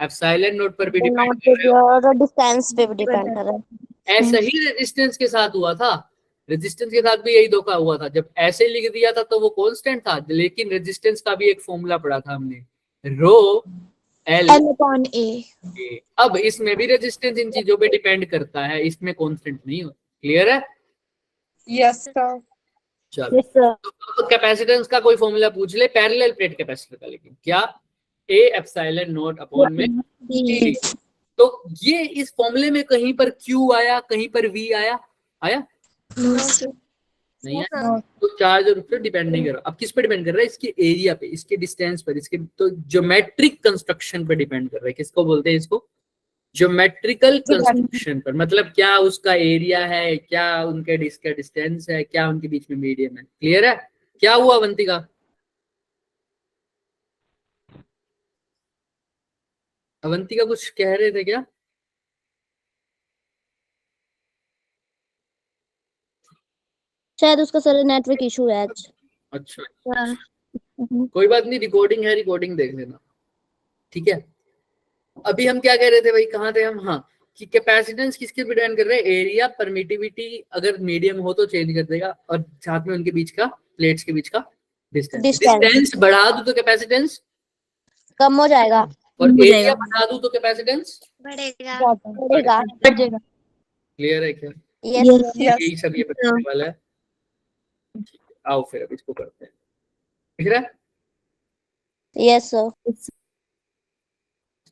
एप्सिलॉन नॉट पर भी डिपेंड कर रहा है, और डिस्टेंस पे भी डिपेंड कर रहा है। ऐसा ही रेजिस्टेंस के साथ हुआ था। रेजिस्टेंस के साथ भी यही धोखा हुआ था। जब ऐसे लिख दिया था तो वो कांस्टेंट था, लेकिन रेजिस्टेंस का भी एक फॉर्मूला पढ़ा था हमने, रो एल अपॉन ए। अब इसमें भी रेजिस्टेंस इन चीजों पे डिपेंड करता है, इसमें कांस्टेंट नहीं होता। क्लियर है? Yes sir. चलो, तो कैपेसिटेंस का कोई फॉर्मूला पूछ ले पैरेलल प्लेट कैपेसिटर का, लेकिन क्या? ए एप्सिलॉन नॉट अपॉन में डी। तो ये इस फॉर्मूले में कहीं पर Q आया, कहीं पर V आया? आया नहीं आया? तो चार्ज और उस पर डिपेंड नहीं कर रहा। अब किस पे डिपेंड कर रहा है? इसके एरिया पे, इसके डिस्टेंस पर, इसके तो ज्योमेट्रिक कंस्ट्रक्शन पर डिपेंड कर रहा है। किसको बोलते हैं? इसको ज्योमेट्रिकल कंस्ट्रक्शन पर। मतलब क्या उसका एरिया है, क्या उनके डिस्टेंस है, क्या उनके बीच में मीडियम है। क्लियर है? क्या हुआ अवंतिका? अवंतिका कुछ कह रहे थे क्या? शायद उसका सर नेटवर्क इशू है आज। अच्छा, कोई बात नहीं, रिकॉर्डिंग है, रिकॉर्डिंग देख लेना, ठीक है? अभी हम क्या कह रहे थे भाई, कहाँ थे हम? हाँ, कि कैपेसिटेंस किसके पे डिपेंड कर रहे हैं? एरिया, परमिटिविटी अगर मीडियम हो तो चेंज कर देगा, और साथ में उनके बीच का, प्लेट्स के बीच का डिस्टेंस बढ़ा दो तो कैपेसिटेंस कम हो जाएगा, और एरिया बढ़ा दो तो कैपेसिटेंस बढ़ेगा। क्लियर है क्या? यस यही सब ये बताने वाला है। आओ फिर अब इसको करते हैं, दिख रहा है Yes, sir.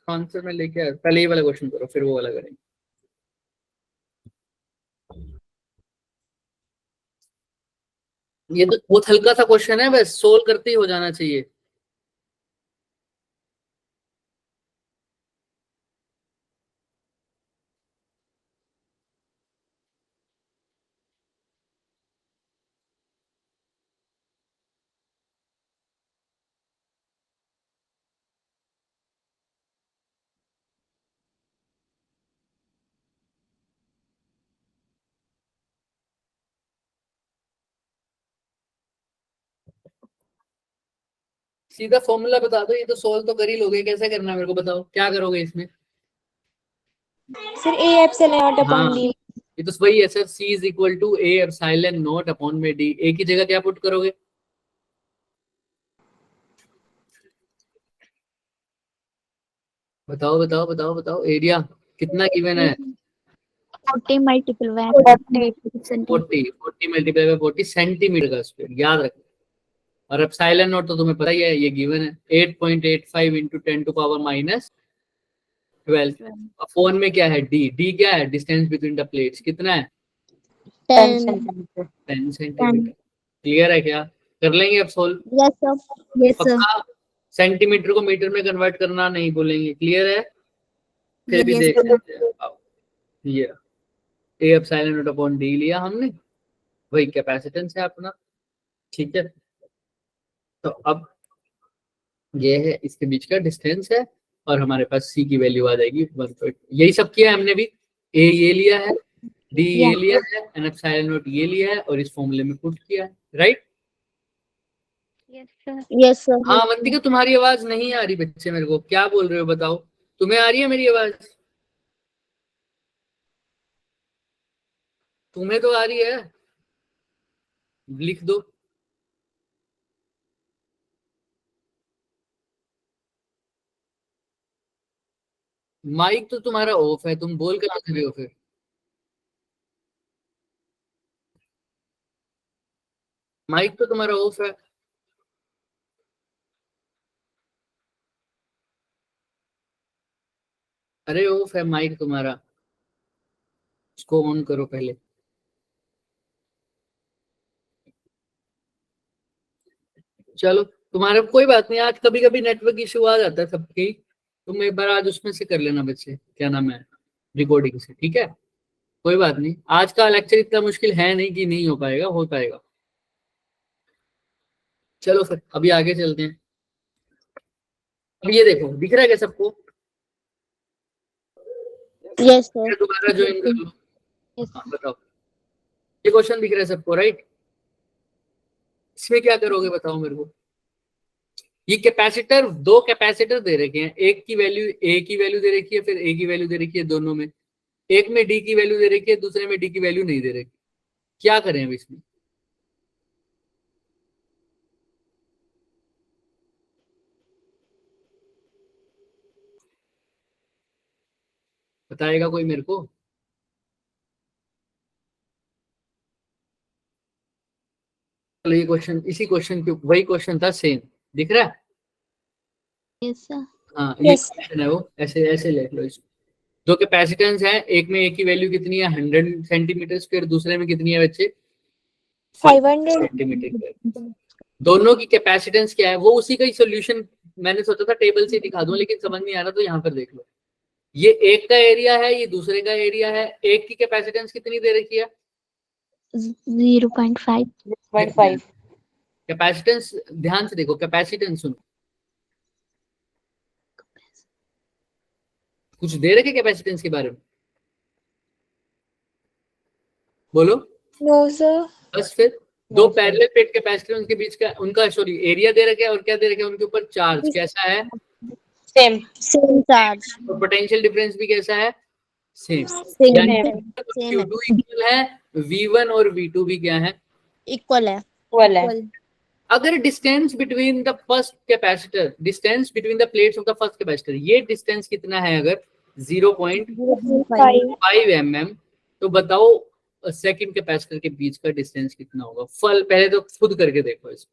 आंसर में लेके आया। पहले ये वाला क्वेश्चन करो फिर वो वाला करेंगे। ये तो बहुत हल्का सा क्वेश्चन है, बस सोल्व करते ही हो जाना चाहिए। सीधा फॉर्मूला बता दो, ये तो सोल्व तो कर ही लोगे, कैसे करना है मेरे को बताओ, क्या करोगे इसमें? Sir A epsilon naught upon हाँ डी। ये तो वही है sir, C is equal to A epsilon naught upon में डी। ए की जगह क्या पुट करोगे? बताओ बताओ बताओ बताओ, एरिया कितना गिवन है? 40 multiple bye 40 multiply by 40 centimetre का स्क्वायर, याद रखना। और एप्सिलॉन नॉट तो तुम्हें पता ही है, ये गिवन है 8.85 into 10 to power minus 12। Phone में क्या है? डी। डी क्या है? डिस्टेंस बिटवीन द प्लेट्स कितना है? 10. 10 सेंटीमीटर। क्लियर है क्या? कर लेंगे अब solve. Yes, sir. Yes, sir. पक्का सेंटीमीटर को मीटर में कन्वर्ट करना नहीं बोलेंगे, क्लियर है? फिर भी देख लेते हैं। आओ, ये ए एप्सिलॉन नॉट अपॉन डी लिया हमने, वही कैपेसिटेंस है अपना, ठीक है। तो अब ये है इसके बीच का डिस्टेंस है, और हमारे पास सी की वैल्यू आ जाएगी 1. यही सब किया है हमने भी। ए ये लिया है, डी ये लिया है, एंड एप्सिलॉन नॉट ये लिया है, और इस फॉर्मूले में पुट किया है, right? Yes sir. Yes, sir. हाँ वंतिका, तुम्हारी आवाज नहीं आ रही बच्चे, मेरे को क्या बोल रहे हो बताओ? तुम्हें आ रही है मेरी आवाज? तुम्हें तो आ रही है, लिख दो। माइक तो तुम्हारा ऑफ है, तुम बोल कहाँ से रहे हो फिर? माइक तो तुम्हारा ऑफ है। अरे ऑफ है माइक तुम्हारा, उसको ऑन करो पहले। चलो तुम्हारा कोई बात नहीं, आज कभी कभी नेटवर्क इशू आ जाता है सबकी, तुम एक बार आज उसमें से कर लेना बच्चे, क्या नाम है, रिकॉर्डिंग से, ठीक है? कोई बात नहीं, आज का लेक्चर इतना मुश्किल है नहीं कि नहीं हो पाएगा, हो पाएगा। चलो फिर अभी आगे चलते हैं। अब ये देखो, दिख रहा है क्या सबको? Yes, sir. दोबारा ज्वाइन कर लो। हाँ, बताओ, ये क्वेश्चन दिख रहा है सबको, राइट? इसमें क्या करोगे बताओ मेरे को? ये कैपेसिटर, दो कैपेसिटर दे रखे हैं, एक की वैल्यू ए की वैल्यू दे रखी है, फिर ए की वैल्यू दे रखी है, दोनों में। एक में डी की वैल्यू दे रखी है, दूसरे में डी की वैल्यू नहीं दे रखी। क्या करें अब इसमें? बताएगा कोई मेरे को? चलो ये क्वेश्चन, इसी क्वेश्चन के वही क्वेश्चन था, सेम दिख रहा है? Yes sir. हाँ ये क्वेश्चन है वो, ऐसे ऐसे लिख लो इसको। दो कैपेसिटेंस है, एक में ए की वैल्यू कितनी है 100 सेंटीमीटर स्क्वायर, दूसरे में कितनी है बच्चे 500 सेंटीमीटर। दोनों की कैपेसिटेंस क्या है, वो उसी का ही सोल्यूशन मैंने सोचा था टेबल से दिखा दूं, लेकिन समझ नहीं आ रहा, तो यहाँ पर देख लो। ये एक का एरिया है, ये दूसरे का एरिया है। एक की कैपेसिटेंस कितनी दे रखी है 0.5 कैपेसिटेंस, ध्यान से देखो कैपेसिटेंस सुनो, कुछ दे रखे कैपेसिटेंस के बारे में? बोलो। No sir. बस फिर दो पैरेलल प्लेट कैपेसिटर, उनके बीच का उनका सॉरी एरिया दे रखे है, और क्या दे रखे है उनके ऊपर चार्ज कैसा है Same charge. और पोटेंशियल डिफरेंस भी कैसा है सेम। Same. Q2 इक्वल है, V1 और V2 भी क्या है Equal है. अगर distance between the first capacitor, distance between the plates of the first capacitor, ये डिस्टेंस कितना है अगर 0.5 mm, तो बताओ और सेकंड कैपेसिटर के बीच का डिस्टेंस कितना होगा? पहले तो खुद करके देखो इसको।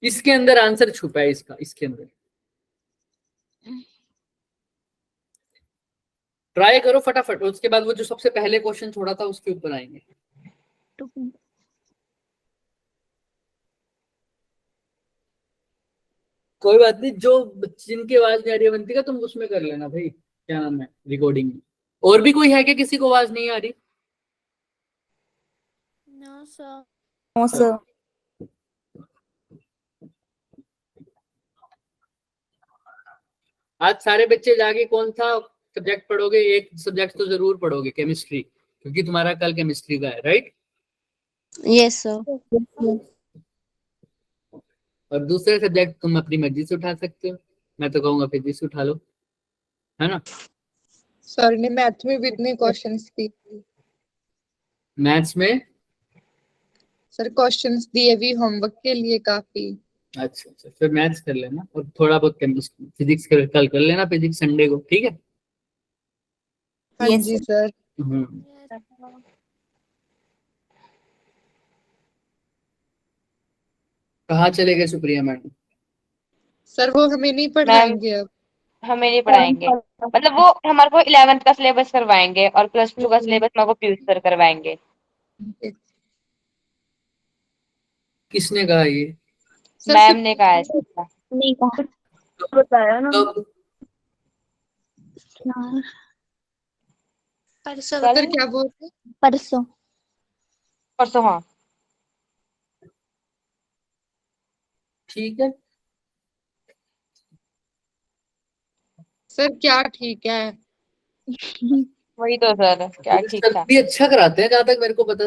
इसके अंदर आंसर छुपा है इसका, इसके अंदर ट्राई करो फटाफट। उसके बाद वो जो सबसे पहले क्वेश्चन छोड़ा था उसके ऊपर आएंगे। कोई बात नहीं, जो जिनकी आवाज नहीं आ रही है बनती का, तुम उसमें कर लेना भाई, क्या नाम है, रिकॉर्डिंग में। और भी कोई है क्या, किसी को आवाज नहीं आ रही? No sir. No, sir. आज सारे बच्चे जाके कौन सा सब्जेक्ट पढ़ोगे? एक सब्जेक्ट तो जरूर पढ़ोगे, केमिस्ट्री, क्योंकि तुम्हारा कल केमिस्ट्री का है, राइट? Yes sir. और दूसरे सब्जेक्ट तुम अपनी मर्जी से उठा सकते हो, मैं तो कहूंगा फिजिक्स उठा लो, है ना? सर ने मैथ में भी इतने क्वेश्चंस दिए। मैथ्स में सर क्वेश्चंस दिए भी होमवर्क के लिए काफी। अच्छा अच्छा, फिर मैथ्स कर लेना और थोड़ा बहुत केमिस्ट्री, फिजिक्स कल कर लेना, फिजिक्स संडे को, ठीक है? हाँ जी सर। कहाँ चले गए सुप्रिया मैडम? सर वो हमें नहीं पढ़ाएंगे अब। हमें नहीं पढ़ाएंगे, मतलब वो हमारे को 11th का सिलेबस करवाएंगे और +2 का सिलेबस हमारे को पीयूष सर करवाएंगे। किसने कहा ये? मैम ने कहा ऐसा। नहीं कहा बताया ना। कब? परसों सर क्या बोलते? परसों परसों, हाँ। ठीक है सर क्या ठीक है? वही तो सर, क्या ठीक था। भी अच्छा कराते हैं जहां तक मेरे को पता।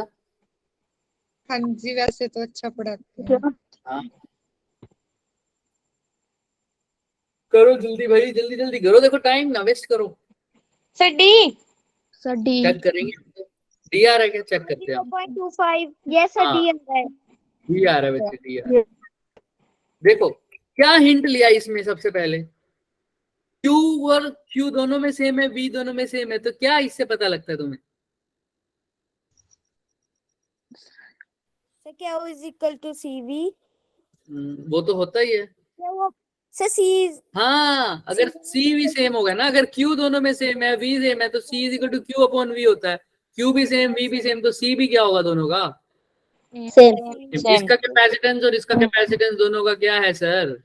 हाँ जी वैसे तो अच्छा पढ़ाते हैं। हाँ। करो जल्दी भाई, जल्दी जल्दी करो, देखो टाइम ना वेस्ट करो। Sir D. Sir D check करेंगे, डी आ रहा है क्या? चेक करते हैं हम। 0.25 यस सर हाँ। डी है। डी आ रहा है बच्चे, डी आ रहा है। देखो क्या हिंट लिया इसमें, सबसे पहले Q और Q दोनों में सेम है, V दोनों में सेम है, तो क्या इससे पता लगता है तुम्हें? सर क्या इज इक्वल टू CV? वो तो होता ही है। क्या वो सर C हाँ, अगर C भी सेम होगा ना, अगर Q दोनों में सेम है, V सेम है, तो C is equal to Q upon V होता है। Q भी सेम, V भी सेम, तो C भी क्या होगा दोनों का? सेम। इसका कैपेसिटेंस और इसका कैपेसिटेंस दोनों का क्या है सर?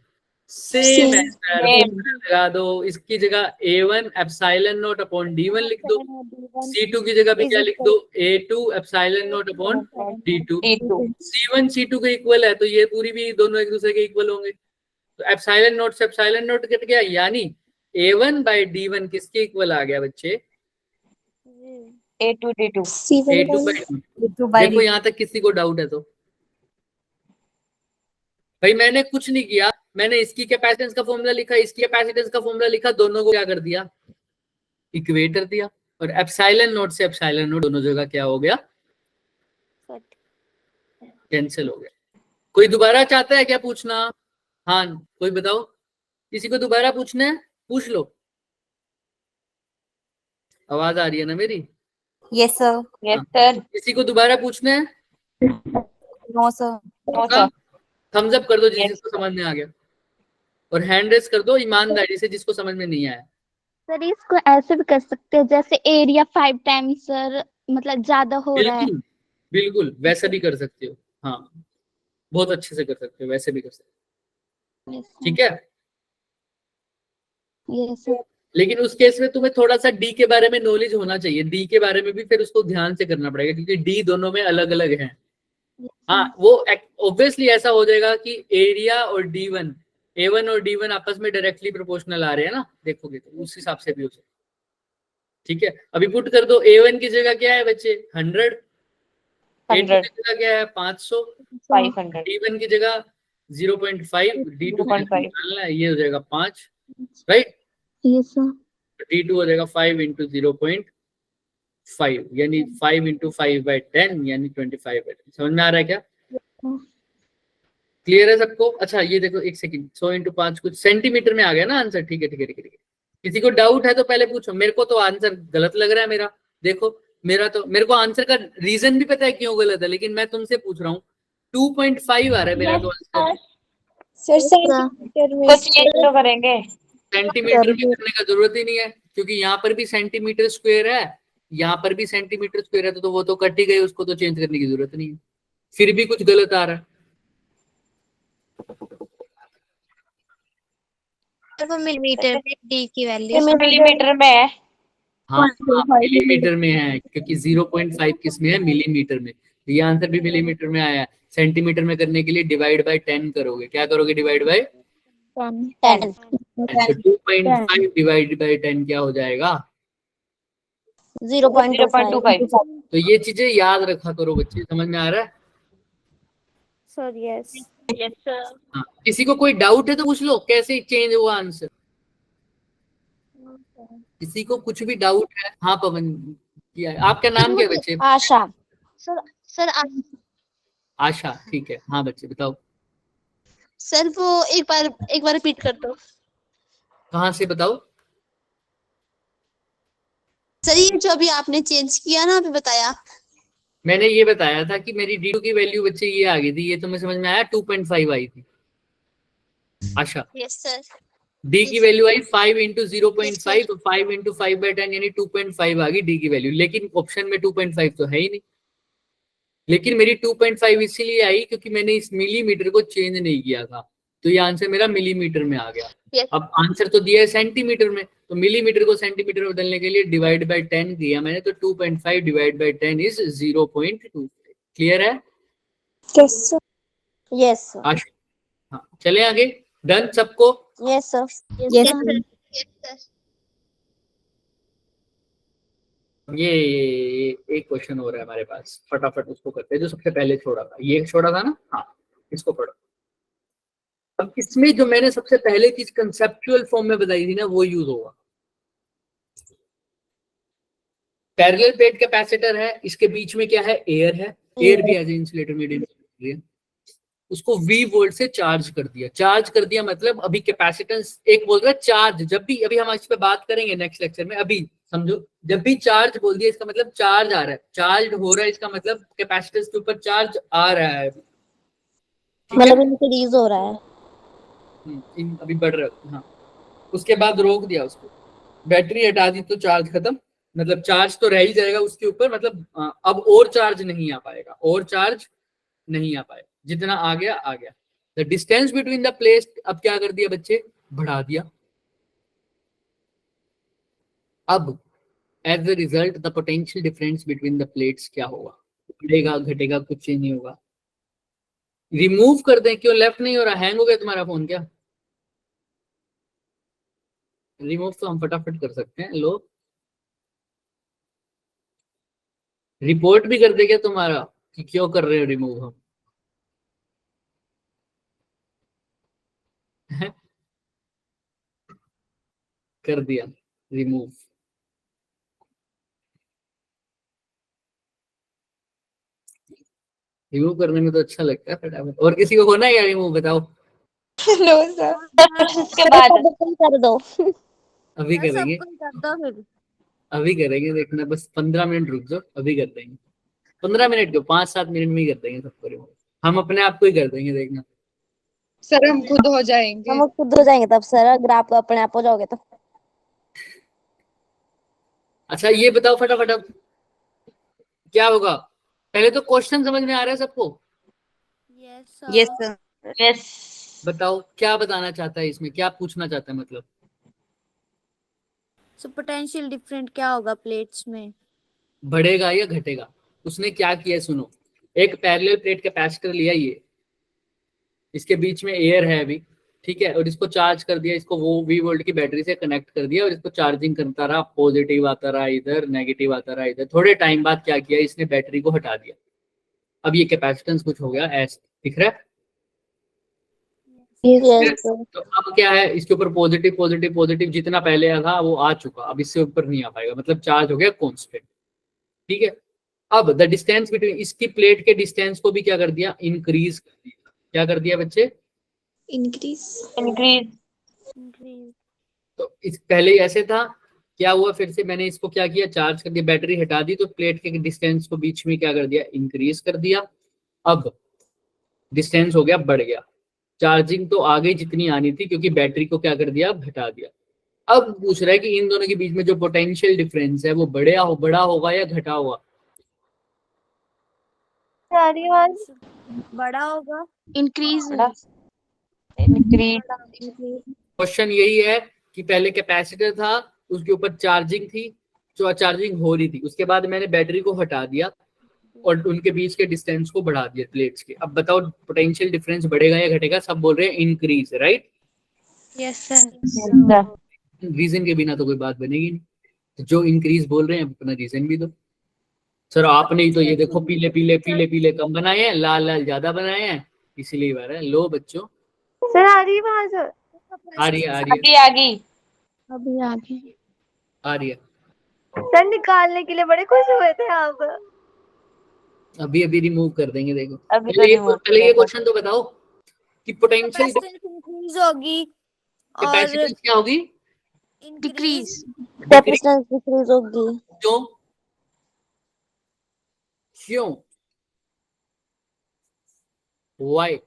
सेम है सर। लगा दो, इसकी जगह A1 epsilon naught upon D1 लिख दो, C2 की जगह पे क्या लिख दो? A2 epsilon naught upon D2। C1 C2 के इक्वल है, तो ये पूरी भी दोनों एक दूसरे के इक्वल होंगे, तो एप्सिलॉन नॉट से एप्सिलॉन नॉट कट गया, यानी A1 बाई D1 किसके इक्वल आ गया बच्चे? A2 D2। A2 by. देखो यहाँ तक किसी को डाउट है तो भाई मैंने कुछ नहीं किया, मैंने इसकी कैपेसिटेंस का फॉर्मूला लिखा, इसकी कैपेसिटेंस का फॉर्मूला लिखा, दोनों को क्या कर दिया? इक्वेट कर दिया, और एप्सिलॉन नॉट से एप्सिलॉन नॉट दोनों जगह क्या हो गया? कैंसिल हो गया। कोई दोबारा चाहता है क्या पूछना? हाँ कोई बताओ, किसी को दोबारा पूछना है? पूछ लो, आवाज आ रही है ना मेरी? Yes sir. Yes sir. किसी को दोबारा पूछना है? No sir. No sir. Thumbs up कर दो जिसको समझ में आ गया, और हैंड रेस कर दो ईमानदारी से जिसको समझ में नहीं आया। सर इसको ऐसे भी कर सकते हैं जैसे एरिया 5 टाइम्स सर, मतलब ज्यादा हो रहा है। बिल्कुल बिल्कुल वैसा भी कर सकते हो, हाँ बहुत अच्छे से कर सकते हो, वैसे भी कर सकते हो, ठीक है? Yes sir. लेकिन उस केस में तुम्हें थोड़ा सा डी के बारे में नॉलेज होना चाहिए, डी के बारे में भी फिर उसको ध्यान से करना पड़ेगा, क्योंकि डी दोनों में अलग अलग है। हाँ वो ऑब्वियसली ऐसा हो जाएगा कि एरिया और D1, A1 और D1 आपस में डायरेक्टली प्रोपोर्शनल आ रहे हैं ना, देखोगे तो उस हिसाब से भी हो सकता, ठीक है? अभी पुट कर दो, A1 की जगह क्या है बच्चे? 100, A2 की जगह क्या है? 500, 500, D1 की जगह 0.5, D2 की जगह निकालना है, ये हो जाएगा 5, राइट? Yes sir. D2 हो जाएगा 5 इंटू 0.5, यानी 5 इंटू 5/10 यानी 25/10। समझ में आ रहा है क्या? क्लियर है सबको? अच्छा ये देखो एक सेकंड, 100 इंटू 5 कुछ सेंटीमीटर में आ गया ना आंसर, ठीक है ठीक है ठीक है। किसी को डाउट है तो पहले पूछो, मेरे को तो आंसर गलत लग रहा है मेरा। देखो मेरे को आंसर का रीजन भी पता है क्यों गलत है, लेकिन मैं तुमसे पूछ रहा हूँ 2.5 आ रहा है मेरा तो answer. Sir Yes, sir. Centimetre में तो चेंज तो करेंगे। सेंटीमीटर में करने का जरूरत ही नहीं है, क्योंकि यहाँ पर भी सेंटीमीटर स्क्वायर है, यहाँ पर भी सेंटीमीटर स्क्वायर है, तो वो तो कट ही गए, उसको तो चेंज करने की जरूरत नहीं है। फिर भी कुछ गलत आ रहा है। सर वो मिलीमीटर में डी की वैल्यू मिलीमीटर में है। हाँ मिलीमीटर में है, क्योंकि 0.5 किस में है, मिलीमीटर में। ये आंसर भी मिलीमीटर में आया है। सेंटीमीटर में करने के लिए डिवाइड बाय 10 करोगे। क्या करोगे डिवाइड बाय 10. 2.5 डिवाइड बाय 10 क्या हो जाएगा? 0.25. तो ये चीजें याद रखा करो बच्चे, समझ में आ रहा है? सर यस हाँ, किसी को कोई डाउट है तो पूछ लो, कैसे चेंज हुआ आंसर? किसी को कुछ भी डाउट है? हाँ पवन, क्या है? आपका नाम क्या है बच्चे? आशा. सर आशा, ठीक है। हाँ बच्चे बताओ, सर वो एक बार रिपीट कर दो। कहाँ से बताओ? सर ये जो अभी आपने चेंज किया ना, अभी बताया। मैंने ये बताया था कि मेरी D2 की वैल्यू बच्चे ये आ गई थी, ये तुम्हें समझ में आया? 2.5 आई थी। आशा, यस सर। D की वैल्यू आई 5 इंटू 0.5, तो 5 इंटू 5/10 यानी 2.5 आ गई D की वैल्यू, लेकिन ऑप्शन में 2.5 तो है ही नहीं। लेकिन मेरी 2.5 इसीलिए आई क्योंकि मैंने इस मिलीमीटर को चेंज नहीं किया था, तो ये आंसर मेरा मिलीमीटर में आ गया। Yes. अब आंसर तो दिया है सेंटीमीटर में, तो मिलीमीटर को सेंटीमीटर में बदलने के लिए डिवाइड बाय 10 किया मैंने, तो 2.5 डिवाइड बाय 10 इज 0.2। क्लियर है? Yes sir. Yes, sir. हाँ चले आगे। डन सबको? Yes, sir. Yes Yes, sir. ये एक क्वेश्चन हो रहा है हमारे पास, फटाफट उसको करते हैं। जो सबसे पहले छोड़ा था, ये छोड़ा था ना? हाँ, इसको पढ़ो। अब इसमें जो मैंने सबसे पहले चीज कंसेप्चुअल फॉर्म में बताई थी ना, वो यूज होगा। पैरेलल प्लेट कैपेसिटर है, इसके बीच में क्या है? एयर है। एयर भी एज इंसुलेटर मीडियम है। उसको V वोल्ट से चार्ज कर दिया। चार्ज कर दिया मतलब अभी कैपेसिटेंस, एक बोल रहा है चार्ज, जब भी, अभी हम इस पे बात करेंगे नेक्स्ट लेक्चर में, अभी समझो, जब भी चार्ज बोल दिया इसका मतलब चार्ज आ रहा है, चार्ज हो रहा है, इसका मतलब कैपेसिटेंस के ऊपर चार्ज आ रहा है। ठीक है? मतलब इंक्रीज हो रहा है. अभी बढ़ रहा है। हाँ, उसके बाद रोक दिया उसको, बैटरी हटा दी तो चार्ज खत्म, मतलब चार्ज तो रह ही जाएगा उसके ऊपर, मतलब अब और चार्ज नहीं आ पाएगा, और चार्ज नहीं आ पाएगा, जितना आ गया आ गया। The distance between the plates अब क्या कर दिया बच्चे? बढ़ा दिया। अब as a result the potential difference between the plates क्या होगा? बढ़ेगा घटेगा? कुछ ही नहीं होगा। रिमूव कर दें, क्यों लेफ्ट नहीं हो रहा? हैंग हो गया तुम्हारा फोन क्या? रिमूव तो हम फटाफट कर सकते हैं। लो, रिपोर्ट भी कर दे क्या तुम्हारा कि क्यों कर रहे हो रिमूव हम? कर दिया रिमूव। रिमूव करने में तो अच्छा लगता है फटाफट। और किसी को होना है क्या रिमूव? बताओ। No sir. तो इसके बाद कर दो. अभी करेंगे, सबको कर दो फिर। अभी करेंगे, देखना बस 15 मिनट रुक जाओ, अभी कर देंगे। 15 मिनट क्यों, 5-7 मिनट में ही कर देंगे सबको रिमूव। हम अपने आप को ही कर देंगे, देखना। सर हम खुद हो जाएंगे। हम खुद हो जाएंगे तब सर, अगर आप अपने आप हो जाओगे तो. अच्छा ये बताओ फटाफट, अब क्या होगा? पहले तो क्वेश्चन समझ में आ रहा है सबको? यस सर यस, बताओ क्या बताना चाहता है इसमें, क्या पूछना चाहता है मतलब? सो पोटेंशियल डिफरेंट क्या होगा प्लेट्स में? बढ़ेगा या घटेगा? उसने क्या किया सुनो, एक पैरेलल प्लेट कैपेसिटर लिया, ये इसके बीच में एयर है अभी, ठीक है, और इसको चार्ज कर दिया, इसको वो V वोल्ट की बैटरी से कनेक्ट कर दिया, और इसको चार्जिंग करता रहा, पॉजिटिव आता रहा इधर, नेगेटिव आता रहा इधर। थोड़े टाइम बाद क्या किया इसने? बैटरी को हटा दिया। अब ये कैपेसिटेंस कुछ हो गया ऐसे, दिख रहा है? Yes, sir. तो अब क्या है, इसके ऊपर पॉजिटिव पॉजिटिव पॉजिटिव जितना पहले था वो आ चुका, अब इससे ऊपर नहीं आ पाएगा, मतलब चार्ज हो गया कांस्टेंट। ठीक है, अब द डिस्टेंस बिटवीन, इसकी प्लेट के डिस्टेंस को भी क्या कर दिया? इंक्रीज कर दिया। क्या कर दिया बच्चे? इंक्रीज। इंक्रीज। तो इस पहले ऐसे था, क्या हुआ, फिर से मैंने इसको क्या किया, चार्ज कर दिया, बैटरी हटा दी, तो प्लेट के डिस्टेंस को बीच में क्या कर दिया, इंक्रीज कर दिया। अब डिस्टेंस हो गया, बढ़ गया, चार्जिंग तो आगे जितनी आनी थी क्योंकि बैटरी को क्या कर दिया, हटा दिया। अब पूछ रहा है कि इन दोनों के बीच में जो पोटेंशियल डिफरेंस है वो बड़ा होगा या घटा हुआ। बड़ा होगा। Increase increase. क्वेश्चन यही है कि पहले कैपेसिटर था, उसके ऊपर चार्जिंग थी, जो चार्जिंग हो रही थी, उसके बाद मैंने बैटरी को हटा दिया और उनके बीच के डिस्टेंस को बढ़ा दिया प्लेट्स के। अब बताओ पोटेंशियल डिफरेंस बढ़ेगा या घटेगा, सब बोल रहे हैं increase, right. Yes sir. Reason के बिना तो कोई बात बनेगी नहीं, तो जो इंक्रीज बोल रहे हैं अपना रीजन भी दो। सर आपने ही तो ये देखो पीले पीले पीले पीले कम बनाए हैं, लाल लाल ज्यादा बनाए हैं, इसीलिए बार है। लो बच्चों, सर आ रही आवाज? आ रही है, आ रही है, आगे आगे। अभी आगे। आ रही है। सर निकालने के लिए बड़े खुश हुए थे आप। अभी अभी रिमूव कर देंगे, देखो। अभी तो remove पहले ये करेगा। क्वेश्चन तो बताओ कि पोटेंशियल कैपेसिटेंस इंक्रीज होगी और कैपेसिटेंस क्या होगी, डिक्रीज। कैपेसिटेंस डिक्रीज होगी। क्यों क्यों वाई?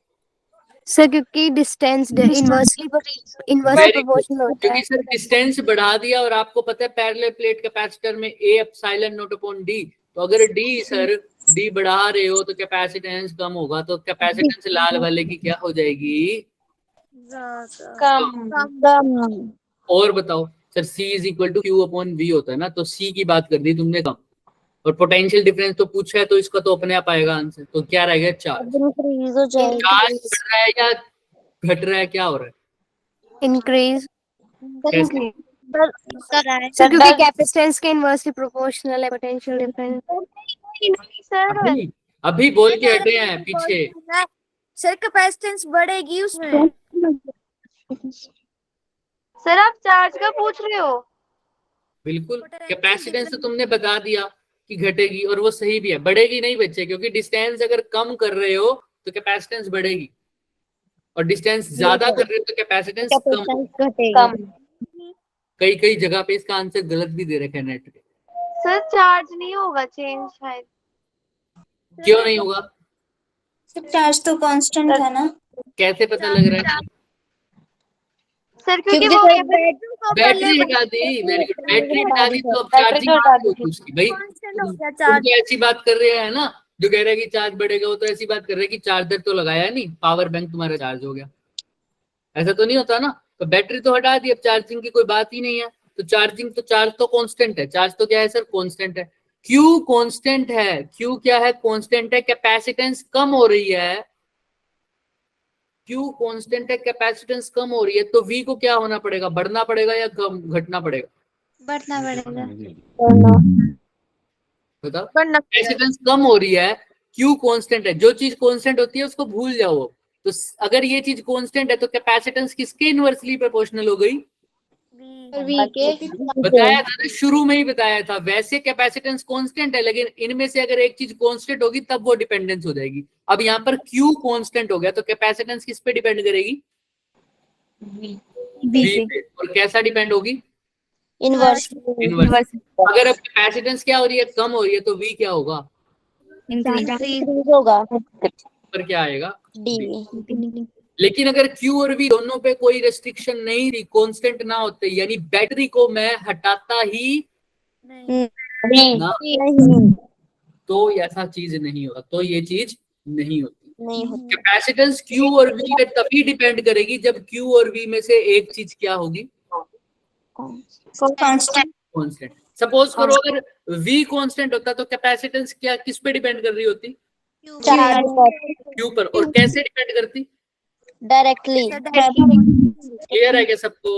सर क्योंकि डिस्टेंस इनवर्सली प्रोपोर्शनल होता क्योंकि है। सर डिस्टेंस बढ़ा दिया और आपको पता है पैरेलल प्लेट कैपेसिटर में ए एप्सिलॉन नॉट अपॉन डी, तो अगर डी सर डी बढ़ा रहे हो तो कैपेसिटेंस कम होगा, तो कैपेसिटेंस लाल वाले की क्या हो जाएगी, कम। और बताओ sir C is equal to Q upon V होता है ना, तो C की बात कर दी तुमने कम, और पोटेंशियल डिफरेंस तो पूछा है तो इसका तो अपने आप आएगा आंसर। तो क्या रहेगा, चार्ज। इंक्रीज हो जाएगी। चार्ज बढ़ रहा है या घट रहा है, क्या हो रहा है, इंक्रीज कैसे? सर क्योंकि कैपेसिटेंस के इनवर्सली प्रोपोर्शनल है पोटेंशियल डिफरेंस। अभी अभी बोल के हटे हैं पीछे। सर कैपेसिटेंस बढ़ेगी उसमें। सर आप चार्ज का पूछ रहे हो? बिल्कुल, कैपेसिटेंस तो तुमने बता दिया कि घटेगी, और वो सही भी है, बढ़ेगी नहीं बच्चे, क्योंकि डिस्टेंस अगर कम कर रहे हो तो कैपेसिटेंस बढ़ेगी, और डिस्टेंस ज्यादा कर रहे हो तो कैपेसिटेंस कम। कम। कई कई जगह पे इसका आंसर गलत भी दे रखा है नेट पे। सर चार्ज नहीं होगा चेंज शायद। क्यों नहीं होगा, चार्ज तो कांस्टेंट था ना। कैसे पता लग रहा है? सर क्योंकि वो बैटरी हटा दी, वेरी गुड, बैटरी हटा दी तो अब चार्जिंग होगी उसकी। भाई तुम तो ऐसी बात कर रहे हैं ना, जो कह रहे हैं कि चार्ज बढ़ेगा, वो तो ऐसी बात कर रहे हैं कि चार्जर तो लगाया नहीं, पावर बैंक तुम्हारा चार्ज हो गया, ऐसा तो नहीं होता ना। तो बैटरी तो हटा दी, अब चार्जिंग की कोई बात ही नहीं है, तो चार्जिंग तो चार्ज तो कांस्टेंट है, चार्ज तो क्या है सर, कांस्टेंट है। क्यू कांस्टेंट है, क्यू क्या है, कांस्टेंट है, कैपेसिटेंस कम हो रही है, क्यू कांस्टेंट है, कैपेसिटेंस कम हो रही है, तो वी को क्या होना पड़ेगा, बढ़ना पड़ेगा या कम घटना पड़ेगा, बढ़ना पड़ेगा। बताओ। कैपेसिटेंस कम हो रही है, क्यू कांस्टेंट है, जो चीज कांस्टेंट होती है उसको भूल जाओ। तो अगर ये चीज कांस्टेंट है तो कैपेसिटेंस किसके इनवर्सली प्रोपोर्शनल हो गई, वी के। बताया था ना, शुरू में ही बताया था। वैसे कैपेसिटेंस कांस्टेंट है, लेकिन इनमें से अगर एक चीज कांस्टेंट होगी तब वो डिपेंडेंस हो जाएगी। अब यहाँ पर Q कांस्टेंट हो गया तो कैपेसिटेंस किस पे डिपेंड करेगी, V पे। और कैसा डिपेंड होगी, इनवर्स। इनवर्स। अगर अब कैपेसिटेंस क्या हो रही है, कम हो रही है, तो V क्या होगा, इंक्रीज होगा। पर क्या आएगा, डी। लेकिन अगर Q और V दोनों पे कोई रेस्ट्रिक्शन नहीं रही, कांस्टेंट ना होते, यानी बैटरी को मैं हटाता ही ना, तो ऐसा चीज नहीं होगा, तो ये चीज नहीं होती। नहीं होती। कैपेसिटेंस Q और V पे तभी डिपेंड करेगी जब Q और V में से एक चीज क्या होगी, कांस्टेंट। कांस्टेंट। सपोज करो अगर V कांस्टेंट होता तो कैपेसिटेंस क्या किस पे डिपेंड कर रही होती, Q पर। और कैसे डिपेंड करती, डायरेक्टली। क्लियर है क्या सबको?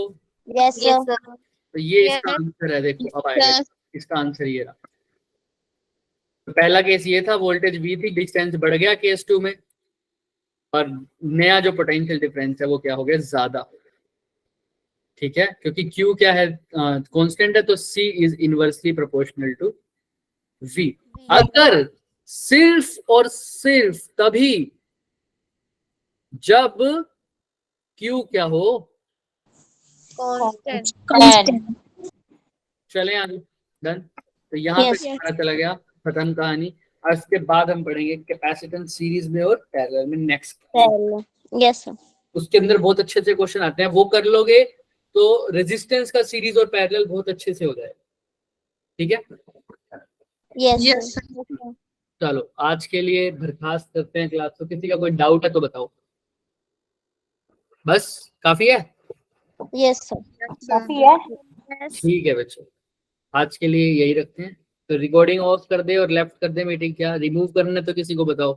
Yes sir. तो ये इसका आंसर है, देखो अब आएगा इसका आंसर ये रहा। तो पहला केस ये था, वोल्टेज V थी, डिस्टेंस बढ़ गया केस 2 में, और नया जो पोटेंशियल डिफरेंस है वो क्या हो गया, ज्यादा। ठीक है, क्योंकि Q क्या है, कांस्टेंट है, तो C is inversely proportional to V। अगर सिर्फ और सिर्फ तभी जब Q क्या हो, कांस्टेंट। चले आगे, डन। तो यहाँ Yes. पे पता चला गया, खत्म कहानी। और इसके बाद हम पढ़ेंगे कैपेसिटेंस सीरीज में और पैरेलल में नेक्स्ट। Yes, sir. उसके अंदर बहुत अच्छे अच्छे क्वेश्चन आते हैं, वो कर लोगे तो रेजिस्टेंस का सीरीज और पैरेलल बहुत अच्छे से हो जाएगा। ठीक है, Yes, sir. चलो आज के लिए बर्खास्त करते हैं क्लास को। किसी का कोई डाउट है तो बताओ। बस काफी है? Yes, sir. काफी है। ठीक है बच्चों, आज के लिए यही रखते हैं। तो रिकॉर्डिंग ऑफ कर दे और लेफ्ट कर दे मीटिंग। क्या रिमूव करना है तो किसी को बताओ।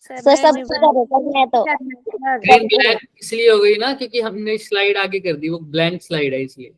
सर सब मैं तो स्क्रीन ब्लैक इसलिए हो गई ना क्योंकि हमने स्लाइड आगे कर दी, वो ब्लैंक स्लाइड है इसलिए।